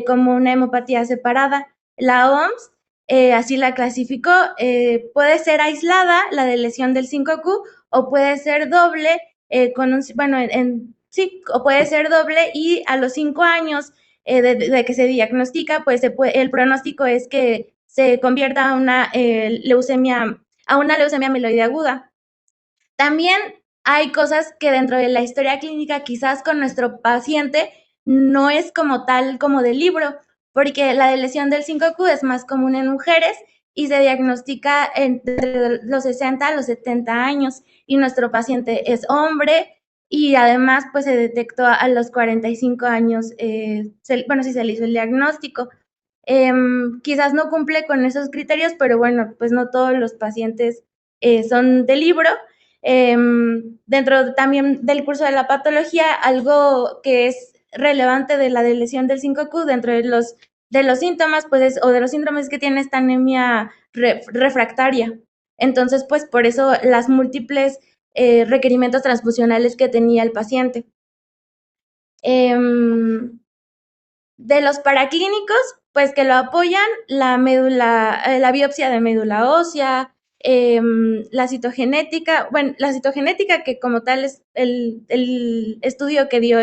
como una hemopatía separada. La OMS así la clasificó, puede ser aislada la de lesión del 5Q o puede ser doble, o puede ser doble y a los 5 años de que se diagnostica, pues el pronóstico es que se convierta a una leucemia mieloide aguda. También hay cosas que dentro de la historia clínica, quizás con nuestro paciente, no es como tal como del libro, porque la de lesión del 5Q es más común en mujeres y se diagnostica entre los 60 a los 70 años, y nuestro paciente es hombre, y además pues se detectó a los 45 años, si se le hizo el diagnóstico. Quizás no cumple con esos criterios, pero bueno, pues no todos los pacientes son de libro. Dentro también del curso de la patología, algo que es relevante de la de lesión del 5Q dentro de los síntomas, pues o de los síndromes que tiene esta anemia refractaria. Entonces, pues por eso las múltiples requerimientos transfusionales que tenía el paciente. De los paraclínicos, pues que lo apoyan, la biopsia de médula ósea, la citogenética, que como tal es el estudio que dio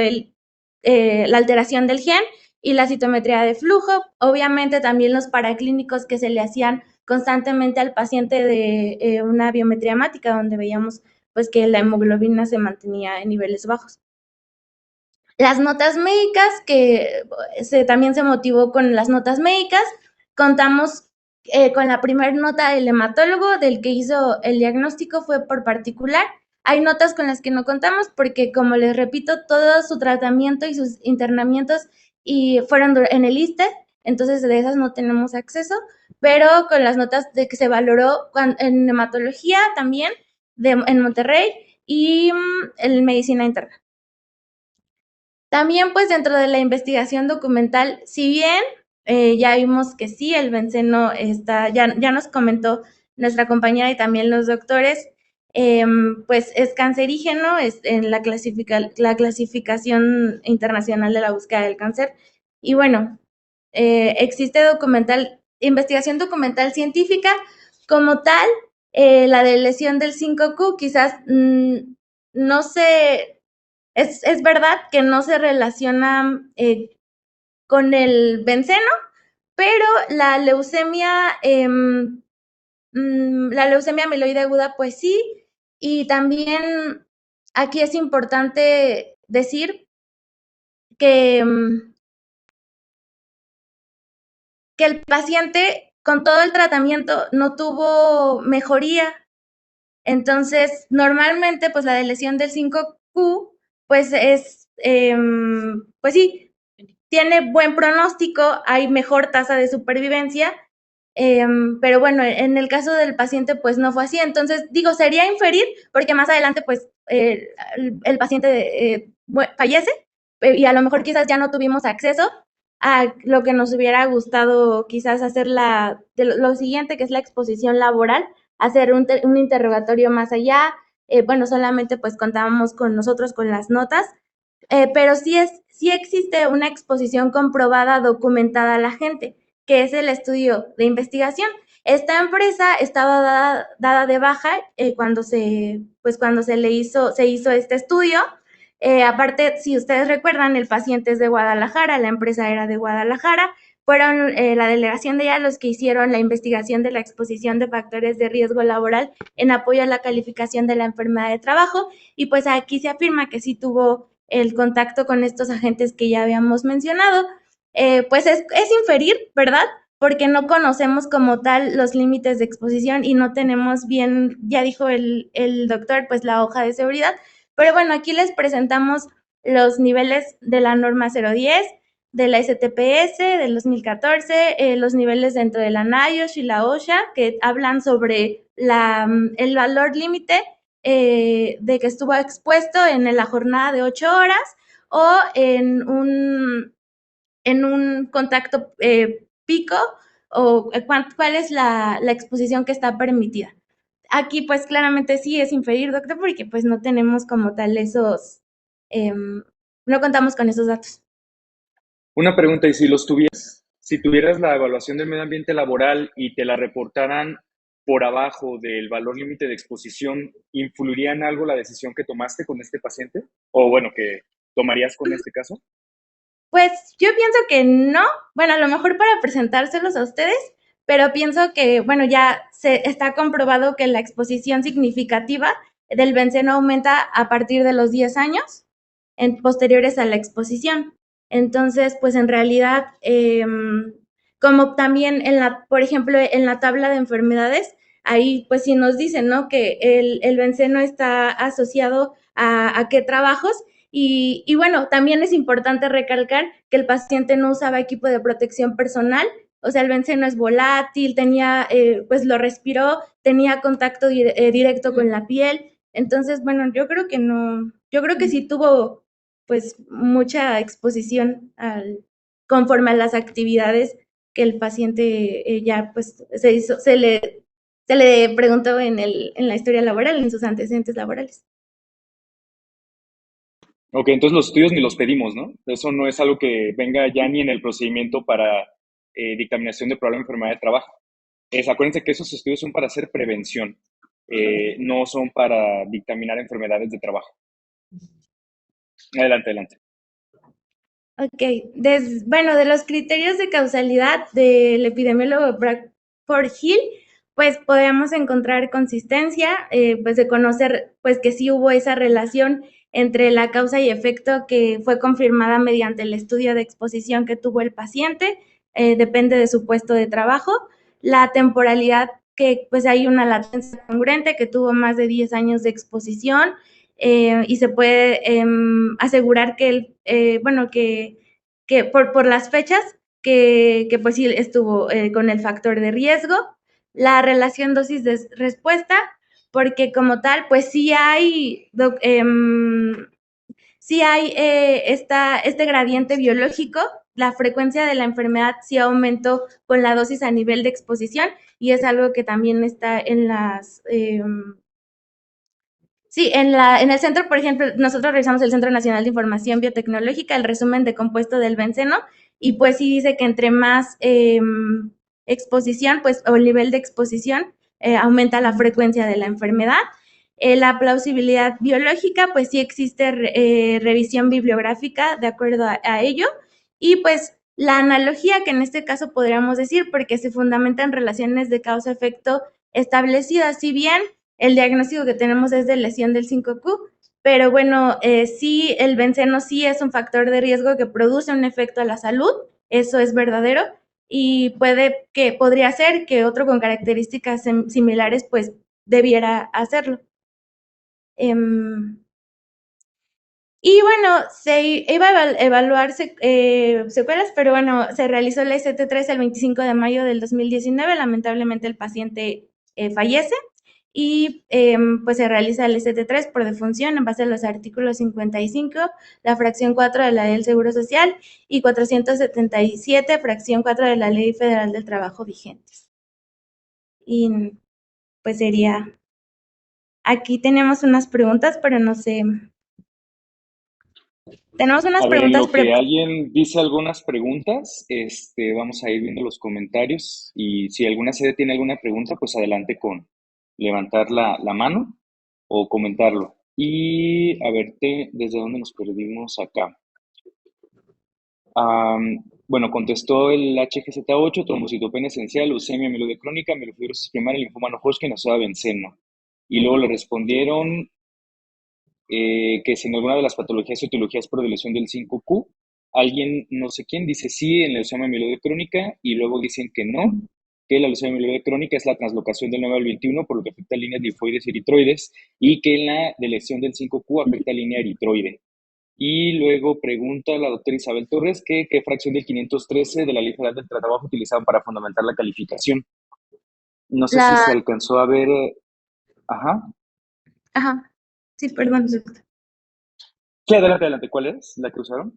la alteración del gen, y la citometría de flujo. Obviamente también los paraclínicos que se le hacían constantemente al paciente de una biometría hemática, donde veíamos pues que la hemoglobina se mantenía en niveles bajos. Las notas médicas, que también se motivó con las notas médicas. Contamos con la primera nota del hematólogo, del que hizo el diagnóstico, fue por particular. Hay notas con las que no contamos porque, como les repito, todo su tratamiento y sus internamientos fueron en el ISSSTE, entonces de esas no tenemos acceso, pero con las notas de que se valoró en hematología también, en Monterrey, y en medicina interna. También, pues, dentro de la investigación documental, si bien ya vimos que sí, el benceno ya nos comentó nuestra compañera y también los doctores, pues es cancerígeno, es en la clasificación internacional de la búsqueda del cáncer. Y bueno, existe investigación documental científica como tal, la de lesión del 5Q, quizás no se... Es verdad que no se relaciona con el benceno, pero la leucemia mieloide aguda, pues sí. Y también aquí es importante decir que el paciente con todo el tratamiento no tuvo mejoría. Entonces, normalmente, pues la de lesión del 5Q, pues pues sí, tiene buen pronóstico, hay mejor tasa de supervivencia, pero bueno, en el caso del paciente, pues no fue así. Entonces, sería inferir, porque más adelante, pues, el paciente fallece, y a lo mejor quizás ya no tuvimos acceso a lo que nos hubiera gustado quizás hacer lo siguiente, que es la exposición laboral, hacer un interrogatorio más allá. Solamente pues contábamos con nosotros con las notas, pero sí existe una exposición comprobada, documentada a la gente, que es el estudio de investigación. Esta empresa estaba dada de baja cuando se hizo este estudio. Aparte, si ustedes recuerdan, el paciente es de Guadalajara, la empresa era de Guadalajara, fueron la delegación de ella los que hicieron la investigación de la exposición de factores de riesgo laboral en apoyo a la calificación de la enfermedad de trabajo, y pues aquí se afirma que sí tuvo el contacto con estos agentes que ya habíamos mencionado. Pues es inferir, ¿verdad? Porque no conocemos como tal los límites de exposición y no tenemos bien, ya dijo el doctor, pues la hoja de seguridad. Pero bueno, aquí les presentamos los niveles de la norma 010, de la STPS del 2014, los niveles dentro de la NIOSH y la OSHA, que hablan sobre el valor límite de que estuvo expuesto en la jornada de 8 horas o en un contacto pico, o cuál es la exposición que está permitida. Aquí pues claramente sí es inferir, doctor, porque pues no tenemos como tal no contamos con esos datos. Una pregunta, y si tuvieras la evaluación del medio ambiente laboral y te la reportaran por abajo del valor límite de exposición, ¿influiría en algo la decisión que tomaste con este paciente? O bueno, que tomarías con este caso. Pues yo pienso que no, bueno, a lo mejor para presentárselos a ustedes, pero pienso que, bueno, ya se está comprobado que la exposición significativa del benceno aumenta a partir de los 10 años posteriores a la exposición. Entonces, pues en realidad, como también por ejemplo, en la tabla de enfermedades, ahí pues sí nos dicen, ¿no? Que el benceno está asociado a qué trabajos. Y bueno, también es importante recalcar que el paciente no usaba equipo de protección personal, o sea, el benceno es volátil, pues lo respiró, tenía contacto directo con la piel. Entonces, bueno, yo creo que no, yo creo que sí tuvo pues mucha exposición conforme a las actividades que el paciente ya pues se le preguntó en la historia laboral, en sus antecedentes laborales. Ok, entonces los estudios ni los pedimos, ¿no? Eso no es algo que venga ya ni en el procedimiento para dictaminación de probable enfermedad de trabajo. Acuérdense que esos estudios son para hacer prevención, no son para dictaminar enfermedades de trabajo. Adelante, adelante. Ok, bueno, de los criterios de causalidad del epidemiólogo Bradford Hill, pues podemos encontrar consistencia, pues de conocer pues que sí hubo esa relación entre la causa y efecto que fue confirmada mediante el estudio de exposición que tuvo el paciente, depende de su puesto de trabajo, la temporalidad, que pues hay una latencia congruente que tuvo más de 10 años de exposición, y se puede asegurar que que por las fechas que pues sí estuvo con el factor de riesgo, la relación dosis de respuesta, porque como tal, pues sí hay este gradiente biológico, la frecuencia de la enfermedad sí aumentó con la dosis a nivel de exposición, y es algo que también está en las sí, en el centro, por ejemplo, nosotros revisamos el Centro Nacional de Información Biotecnológica, el resumen de compuesto del benceno, y pues sí dice que entre más exposición, pues, o el nivel de exposición, aumenta la frecuencia de la enfermedad. La plausibilidad biológica, pues sí existe revisión bibliográfica de acuerdo a ello, y pues la analogía, que en este caso podríamos decir, porque se fundamenta en relaciones de causa-efecto establecidas, si bien el diagnóstico que tenemos es de lesión del 5Q, pero bueno, sí, el benceno sí es un factor de riesgo que produce un efecto a la salud, eso es verdadero, y podría ser que otro con características similares pues debiera hacerlo. Y bueno, se iba a evaluar secuelas, pero bueno, se realizó la ST3 el 25 de mayo del 2019, lamentablemente el paciente fallece, y pues se realiza el ST3 por defunción en base a los artículos 55, la fracción 4 de la Ley del Seguro Social y 477, fracción 4 de la Ley Federal del Trabajo vigentes. Y pues sería, aquí tenemos unas preguntas, pero no sé. Tenemos unas A ver, en preguntas lo que alguien dice algunas preguntas, vamos a ir viendo los comentarios, y si alguna sede tiene alguna pregunta, pues adelante con levantar la mano o comentarlo. Y a ver, ¿desde dónde nos perdimos acá? Bueno, contestó el HGZ8, trombocitopenia esencial, leucemia mieloide crónica, mielofibrosis primaria, linfoma no Hodgkin, asociado a benceno. Y luego le respondieron que si en alguna de las patologías o etiologías por deleción del 5Q, alguien, no sé quién, dice sí en la leucemia mieloide crónica y luego dicen que no, que la leucemia mieloide crónica es la translocación del 9 al 21, por lo que afecta a líneas linfoides y eritroides, y que en la deleción del 5Q afecta a línea eritroide. Y luego pregunta la doctora Isabel Torres que qué fracción del 513 de la Ley Federal del Trabajo utilizaban para fundamentar la calificación. No sé si La, se alcanzó a ver. Ajá. ajá, sí, perdón. Sí, adelante, adelante. ¿Cuál es la que usaron?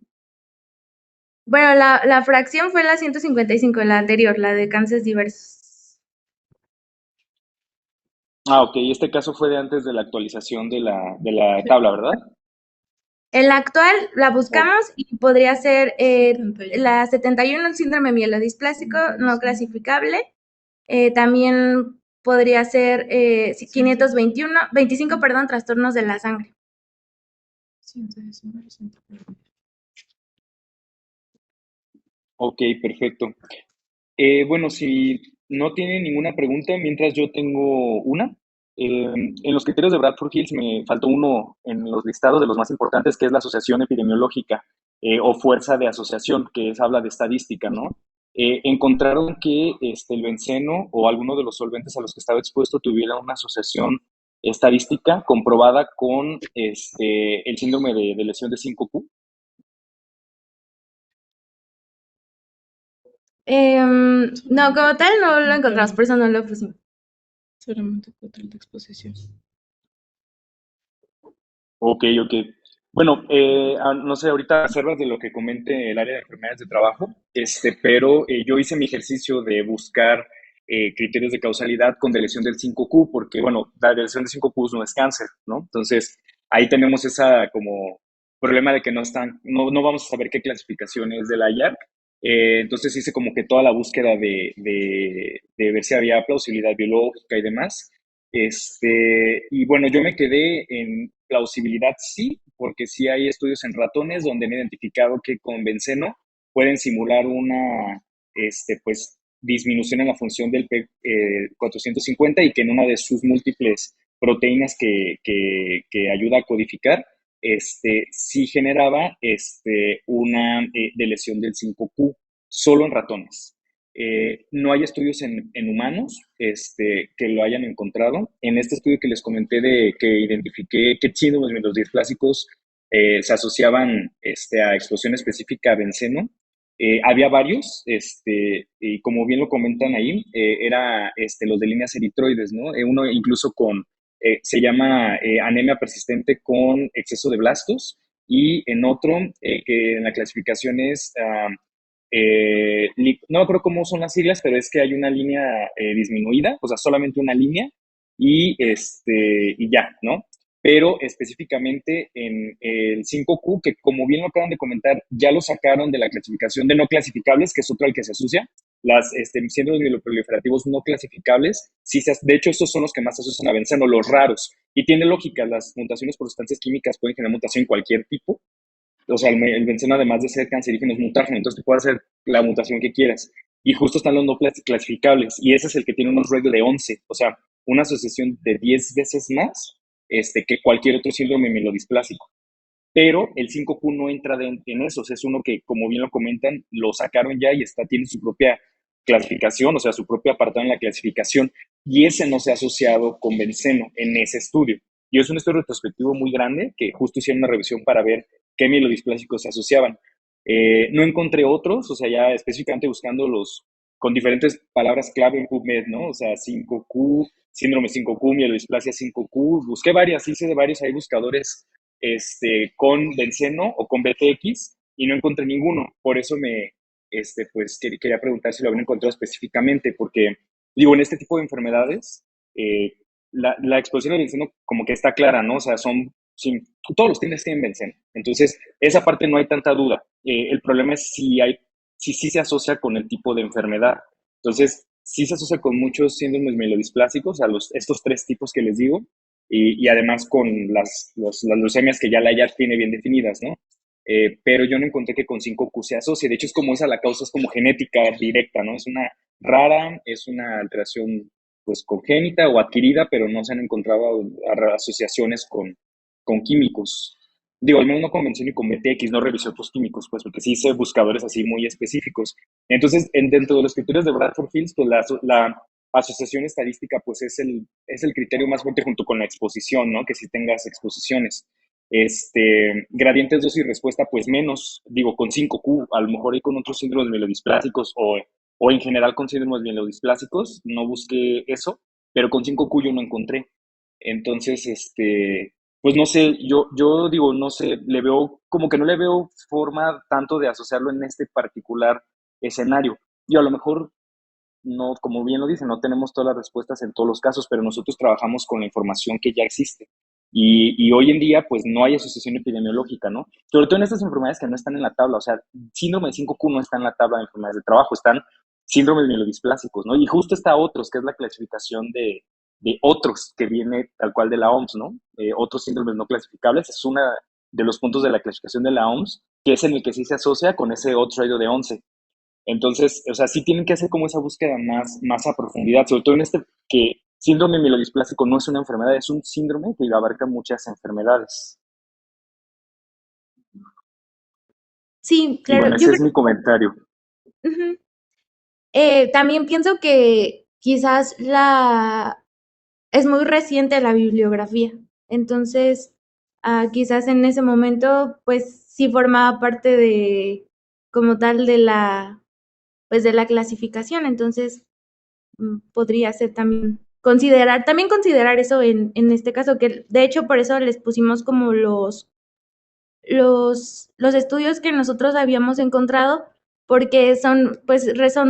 Bueno, la fracción fue la 155, la anterior, la de cánceres diversos. Ah, ok. Este caso fue de antes de la actualización de la tabla, ¿verdad? En la actual la O- buscamos y podría ser la 71, el síndrome mielodisplásico no clasificable. También podría ser 521, 25, perdón, trastornos de la sangre. ok, perfecto. Bueno, si no tiene ninguna pregunta, mientras yo tengo una. En los criterios de Bradford Hills me faltó uno en los listados de los más importantes, que es la asociación epidemiológica o fuerza de asociación, que habla de estadística, ¿no? Encontraron que el benceno o alguno de los solventes a los que estaba expuesto tuviera una asociación estadística comprobada con el síndrome de lesión de 5Q. No, como tal no lo encontramos, por eso no lo pusimos. Solamente total de exposición. Ok, ok. Bueno, no sé, ahorita reservas de lo que comente el área de enfermedades de trabajo, pero yo hice mi ejercicio de buscar criterios de causalidad con deleción del 5Q, porque, bueno, la deleción del 5Q no es cáncer, ¿no? Entonces, ahí tenemos esa como problema de que no vamos a saber qué clasificación es de la IARC. Entonces hice como que toda la búsqueda de ver si había plausibilidad biológica y demás. Y bueno, yo me quedé en plausibilidad sí, porque sí hay estudios en ratones donde han identificado que con benceno pueden simular una pues, disminución en la función del P450 y que en una de sus múltiples proteínas que ayuda a codificar, sí generaba una de lesión del 5Q, solo en ratones. No hay estudios en humanos que lo hayan encontrado. En este estudio que les comenté de que identifiqué que síndromes mielodisplasicos se asociaban a explosión específica a benceno, había varios, y como bien lo comentan ahí, era los de líneas eritroides, ¿no? Uno incluso se llama anemia persistente con exceso de blastos, y en otro, que en la clasificación es no me acuerdo cómo son las siglas, pero es que hay una línea disminuida, o sea, solamente una línea y ya, ¿no? Pero específicamente en el 5Q, que como bien lo acaban de comentar, ya lo sacaron de la clasificación de no clasificables, que es otro al que se asocia, las síndromes mieloproliferativos no clasificables, sí de hecho estos son los que más se asocian a benceno, los raros, y tiene lógica, las mutaciones por sustancias químicas pueden generar mutación en cualquier tipo, o sea, el benceno, además de ser cancerígeno, es mutágeno, entonces te puede hacer la mutación que quieras. Y justo están los no clasificables, y ese es el que tiene unos reglas de 11, o sea, una asociación de 10 veces más que cualquier otro síndrome mielodisplásico. Pero el 5Q no entra en esos, es uno que, como bien lo comentan, lo sacaron ya y tiene su propia clasificación, o sea, su propio apartado en la clasificación, y ese no se ha asociado con benceno en ese estudio. Y es un estudio retrospectivo muy grande que justo hicieron una revisión para ver qué mielodisplásicos se asociaban. No encontré otros, o sea, ya específicamente buscando con diferentes palabras clave en PubMed, ¿no? O sea, 5Q, síndrome 5Q, mielodisplasia 5Q, busqué varias, hice de varios, hay buscadores con benceno o con BTX y no encontré ninguno. Por eso pues quería preguntar si lo habían encontrado específicamente, porque digo, en este tipo de enfermedades, la exposición al benceno como que está clara, ¿no? O sea, todos los tienen benceno. Entonces, esa parte no hay tanta duda. El problema es si sí se asocia con el tipo de enfermedad. Entonces, sí se asocia con muchos síndromes mielodisplásicos, estos tres tipos que les digo, y además con las leucemias que ya la IARC tiene bien definidas, ¿no? pero yo no encontré que con 5Q se asocie. De hecho, es como esa la causa, es como genética directa, ¿no? Es una rara, es una alteración pues congénita o adquirida, pero no se han encontrado asociaciones con químicos. Digo, al menos no con benzeno y con BTX, no revisé otros químicos, pues porque sí hice buscadores así muy específicos. Entonces, dentro de los criterios de Bradford Fields, pues la asociación estadística pues es el criterio más fuerte junto con la exposición, ¿no? Que si tengas exposiciones. Gradientes dosis y respuesta, pues menos, digo, con 5Q, a lo mejor y con otros síndromes mielodisplásicos o en general con síndromes mielodisplásicos, no busqué eso, pero con 5Q yo no encontré. Entonces, pues no sé, yo digo, no sé, le veo, como que no le veo forma tanto de asociarlo en este particular escenario. Y a lo mejor no, como bien lo dice, no tenemos todas las respuestas en todos los casos, pero nosotros trabajamos con la información que ya existe. Y hoy en día, pues no hay asociación epidemiológica, ¿no? Sobre todo en estas enfermedades que no están en la tabla, o sea, síndrome de 5Q no está en la tabla de enfermedades de trabajo, están síndromes mielodisplásicos, ¿no? Y justo está otros, que es la clasificación de otros, que viene tal cual de la OMS, ¿no? Otros síndromes no clasificables, es uno de los puntos de la clasificación de la OMS, que es en el que sí se asocia con ese otro radio de 11. Entonces, o sea, sí tienen que hacer como esa búsqueda más a profundidad, sobre todo en que síndrome mielodisplásico no es una enfermedad, es un síndrome que abarca muchas enfermedades. Sí, Y claro. bueno, ese es mi comentario. Ujú. También pienso que quizás es muy reciente la bibliografía, entonces quizás en ese momento pues sí formaba parte de como tal de pues de la clasificación, entonces podría ser también considerar eso en este caso, que de hecho por eso les pusimos como los estudios que nosotros habíamos encontrado, porque son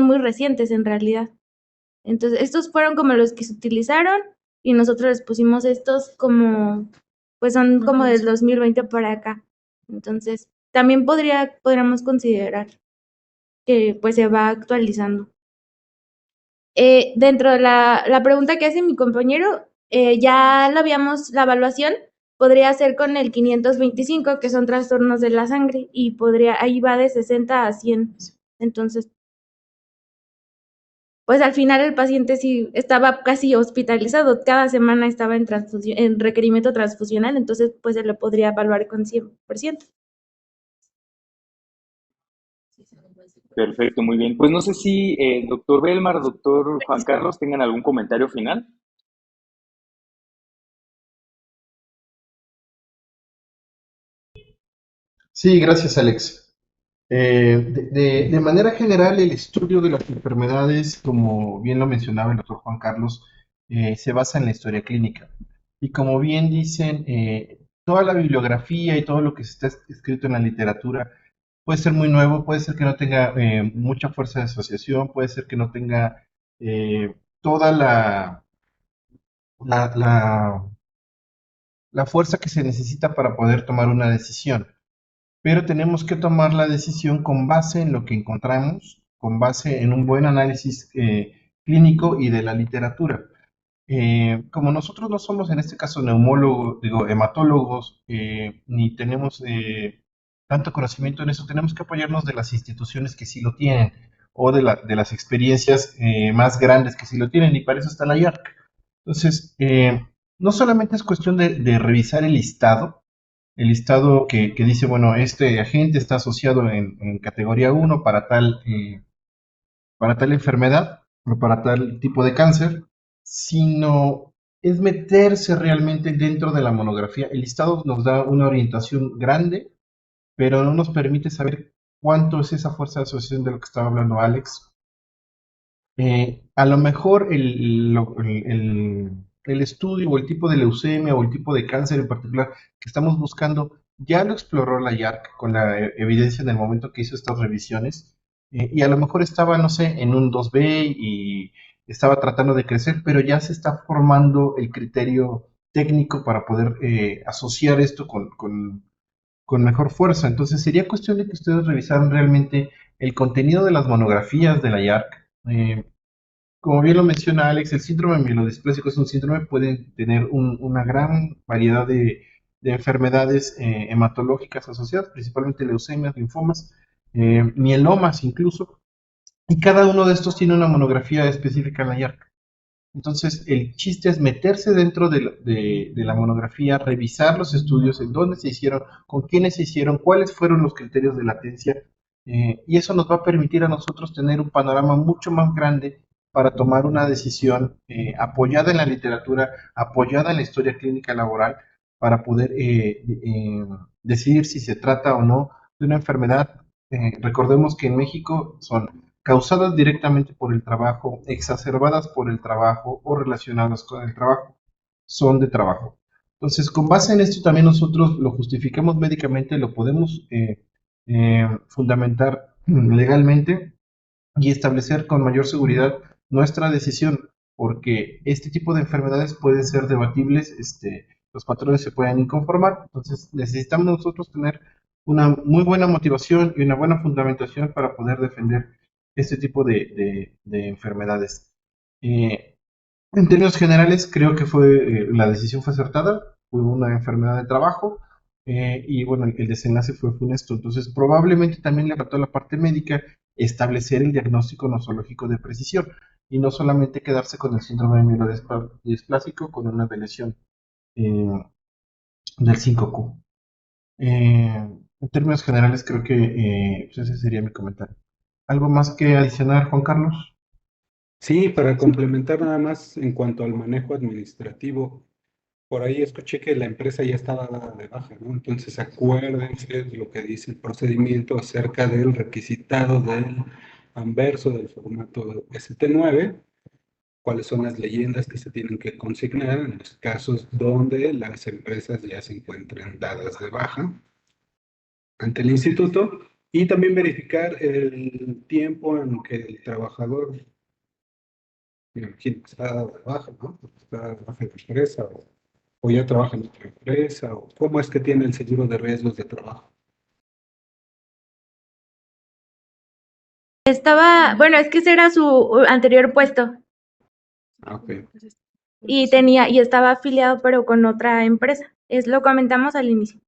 muy recientes en realidad. Entonces, estos fueron como los que se utilizaron y nosotros les pusimos estos pues son como del 2020 para acá. Entonces, también podríamos considerar que pues se va actualizando. Dentro de la pregunta que hace mi compañero, la evaluación podría ser con el 525, que son trastornos de la sangre, y ahí va de 60 a 100. Entonces, pues al final el paciente sí estaba casi hospitalizado, cada semana estaba en requerimiento transfusional, entonces pues se lo podría evaluar con 100%. Perfecto, muy bien. Pues no sé si doctor Belmar, doctor Juan Carlos tengan algún comentario final. Sí, gracias, Alex. De manera general, el estudio de las enfermedades, como bien lo mencionaba el doctor Juan Carlos, se basa en la historia clínica. Y como bien dicen, toda la bibliografía y todo lo que está escrito en la literatura puede ser muy nuevo, puede ser que no tenga mucha fuerza de asociación, puede ser que no tenga toda la, la, la fuerza que se necesita para poder tomar una decisión. Pero tenemos que tomar la decisión con base en lo que encontramos, con base en un buen análisis clínico y de la literatura. Como nosotros no somos en este caso neumólogos, digo, hematólogos, ni tenemos tanto conocimiento en eso, tenemos que apoyarnos de las instituciones que sí lo tienen o de las experiencias más grandes que sí lo tienen, y para eso está la IARC. Entonces, no solamente es cuestión de revisar el listado que dice, bueno, este agente está asociado en categoría 1 para tal enfermedad o para tal tipo de cáncer, sino es meterse realmente dentro de la monografía. El listado nos da una orientación grande, pero no nos permite saber cuánto es esa fuerza de asociación de lo que estaba hablando Alex. A lo mejor el estudio o el tipo de leucemia o el tipo de cáncer en particular que estamos buscando ya lo exploró la IARC con la evidencia en el momento que hizo estas revisiones, y a lo mejor estaba, no sé, en un 2B y estaba tratando de crecer, pero ya se está formando el criterio técnico para poder asociar esto con mejor fuerza. Entonces sería cuestión de que ustedes revisaran realmente el contenido de las monografías de la IARC. Como bien lo menciona Alex, el síndrome mielodisplásico es un síndrome, puede tener una gran variedad de enfermedades hematológicas asociadas, principalmente leucemias, linfomas, mielomas incluso, y cada uno de estos tiene una monografía específica en la IARC. Entonces, el chiste es meterse dentro de la monografía, revisar los estudios, en dónde se hicieron, con quiénes se hicieron, cuáles fueron los criterios de latencia, y eso nos va a permitir a nosotros tener un panorama mucho más grande para tomar una decisión apoyada en la literatura, apoyada en la historia clínica laboral, para poder decidir si se trata o no de una enfermedad. Recordemos que en México son causadas directamente por el trabajo, exacerbadas por el trabajo o relacionadas con el trabajo, son de trabajo. Entonces, con base en esto también nosotros lo justificamos médicamente, lo podemos fundamentar legalmente y establecer con mayor seguridad nuestra decisión, porque este tipo de enfermedades pueden ser debatibles, los patrones se pueden inconformar, entonces necesitamos nosotros tener una muy buena motivación y una buena fundamentación para poder defender este tipo de enfermedades. En términos generales, creo que la decisión fue acertada, fue una enfermedad de trabajo, y bueno, el desenlace fue funesto. Entonces, probablemente también le faltó a la parte médica establecer el diagnóstico nosológico de precisión y no solamente quedarse con el síndrome mielodisplásico con una lesión del 5Q. En términos generales, creo que pues ese sería mi comentario. ¿Algo más que adicionar, Juan Carlos? Sí, para complementar nada más en cuanto al manejo administrativo, por ahí escuché que la empresa ya estaba dada de baja, ¿no? Entonces acuérdense de lo que dice el procedimiento acerca del requisitado del anverso del formato ST9, cuáles son las leyendas que se tienen que consignar en los casos donde las empresas ya se encuentren dadas de baja ante el instituto, y también verificar el tiempo en que el trabajador, me imagino que está dado de baja, ¿no? Está de baja en la empresa o ya trabaja en otra empresa, o cómo es que tiene el seguro de riesgos de trabajo. Bueno, es que ese era su anterior puesto Ah, ok. y estaba afiliado pero con otra empresa. Lo comentamos al inicio.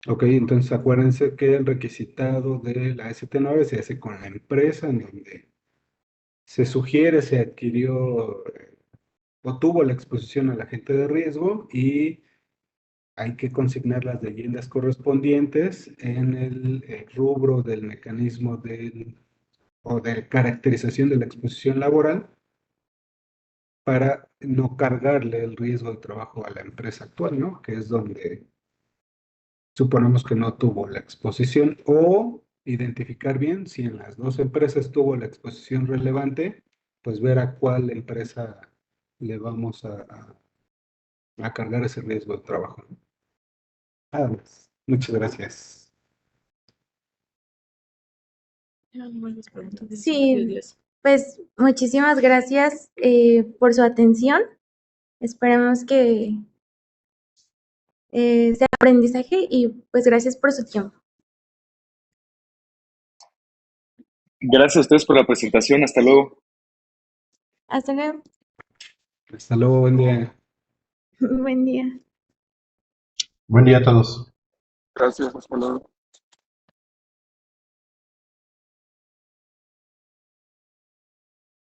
Ok, entonces acuérdense que el requisitado de la ST9 se hace con la empresa en donde se sugiere, se adquirió o tuvo la exposición al agente de riesgo, y hay que consignar las leyendas correspondientes en el rubro del mecanismo o de caracterización de la exposición laboral para no cargarle el riesgo de trabajo a la empresa actual, ¿no? Que es donde suponemos que no tuvo la exposición, o identificar bien si en las dos empresas tuvo la exposición relevante, pues ver a cuál empresa le vamos a cargar ese riesgo de trabajo, ¿no? Nada más. Muchas gracias. Sí, pues muchísimas gracias por su atención. Esperemos que sea aprendizaje y pues gracias por su tiempo. Gracias a ustedes por la presentación. Hasta luego. Hasta luego. Hasta luego, buen día. Buen día. Buen día a todos. Gracias, hasta luego.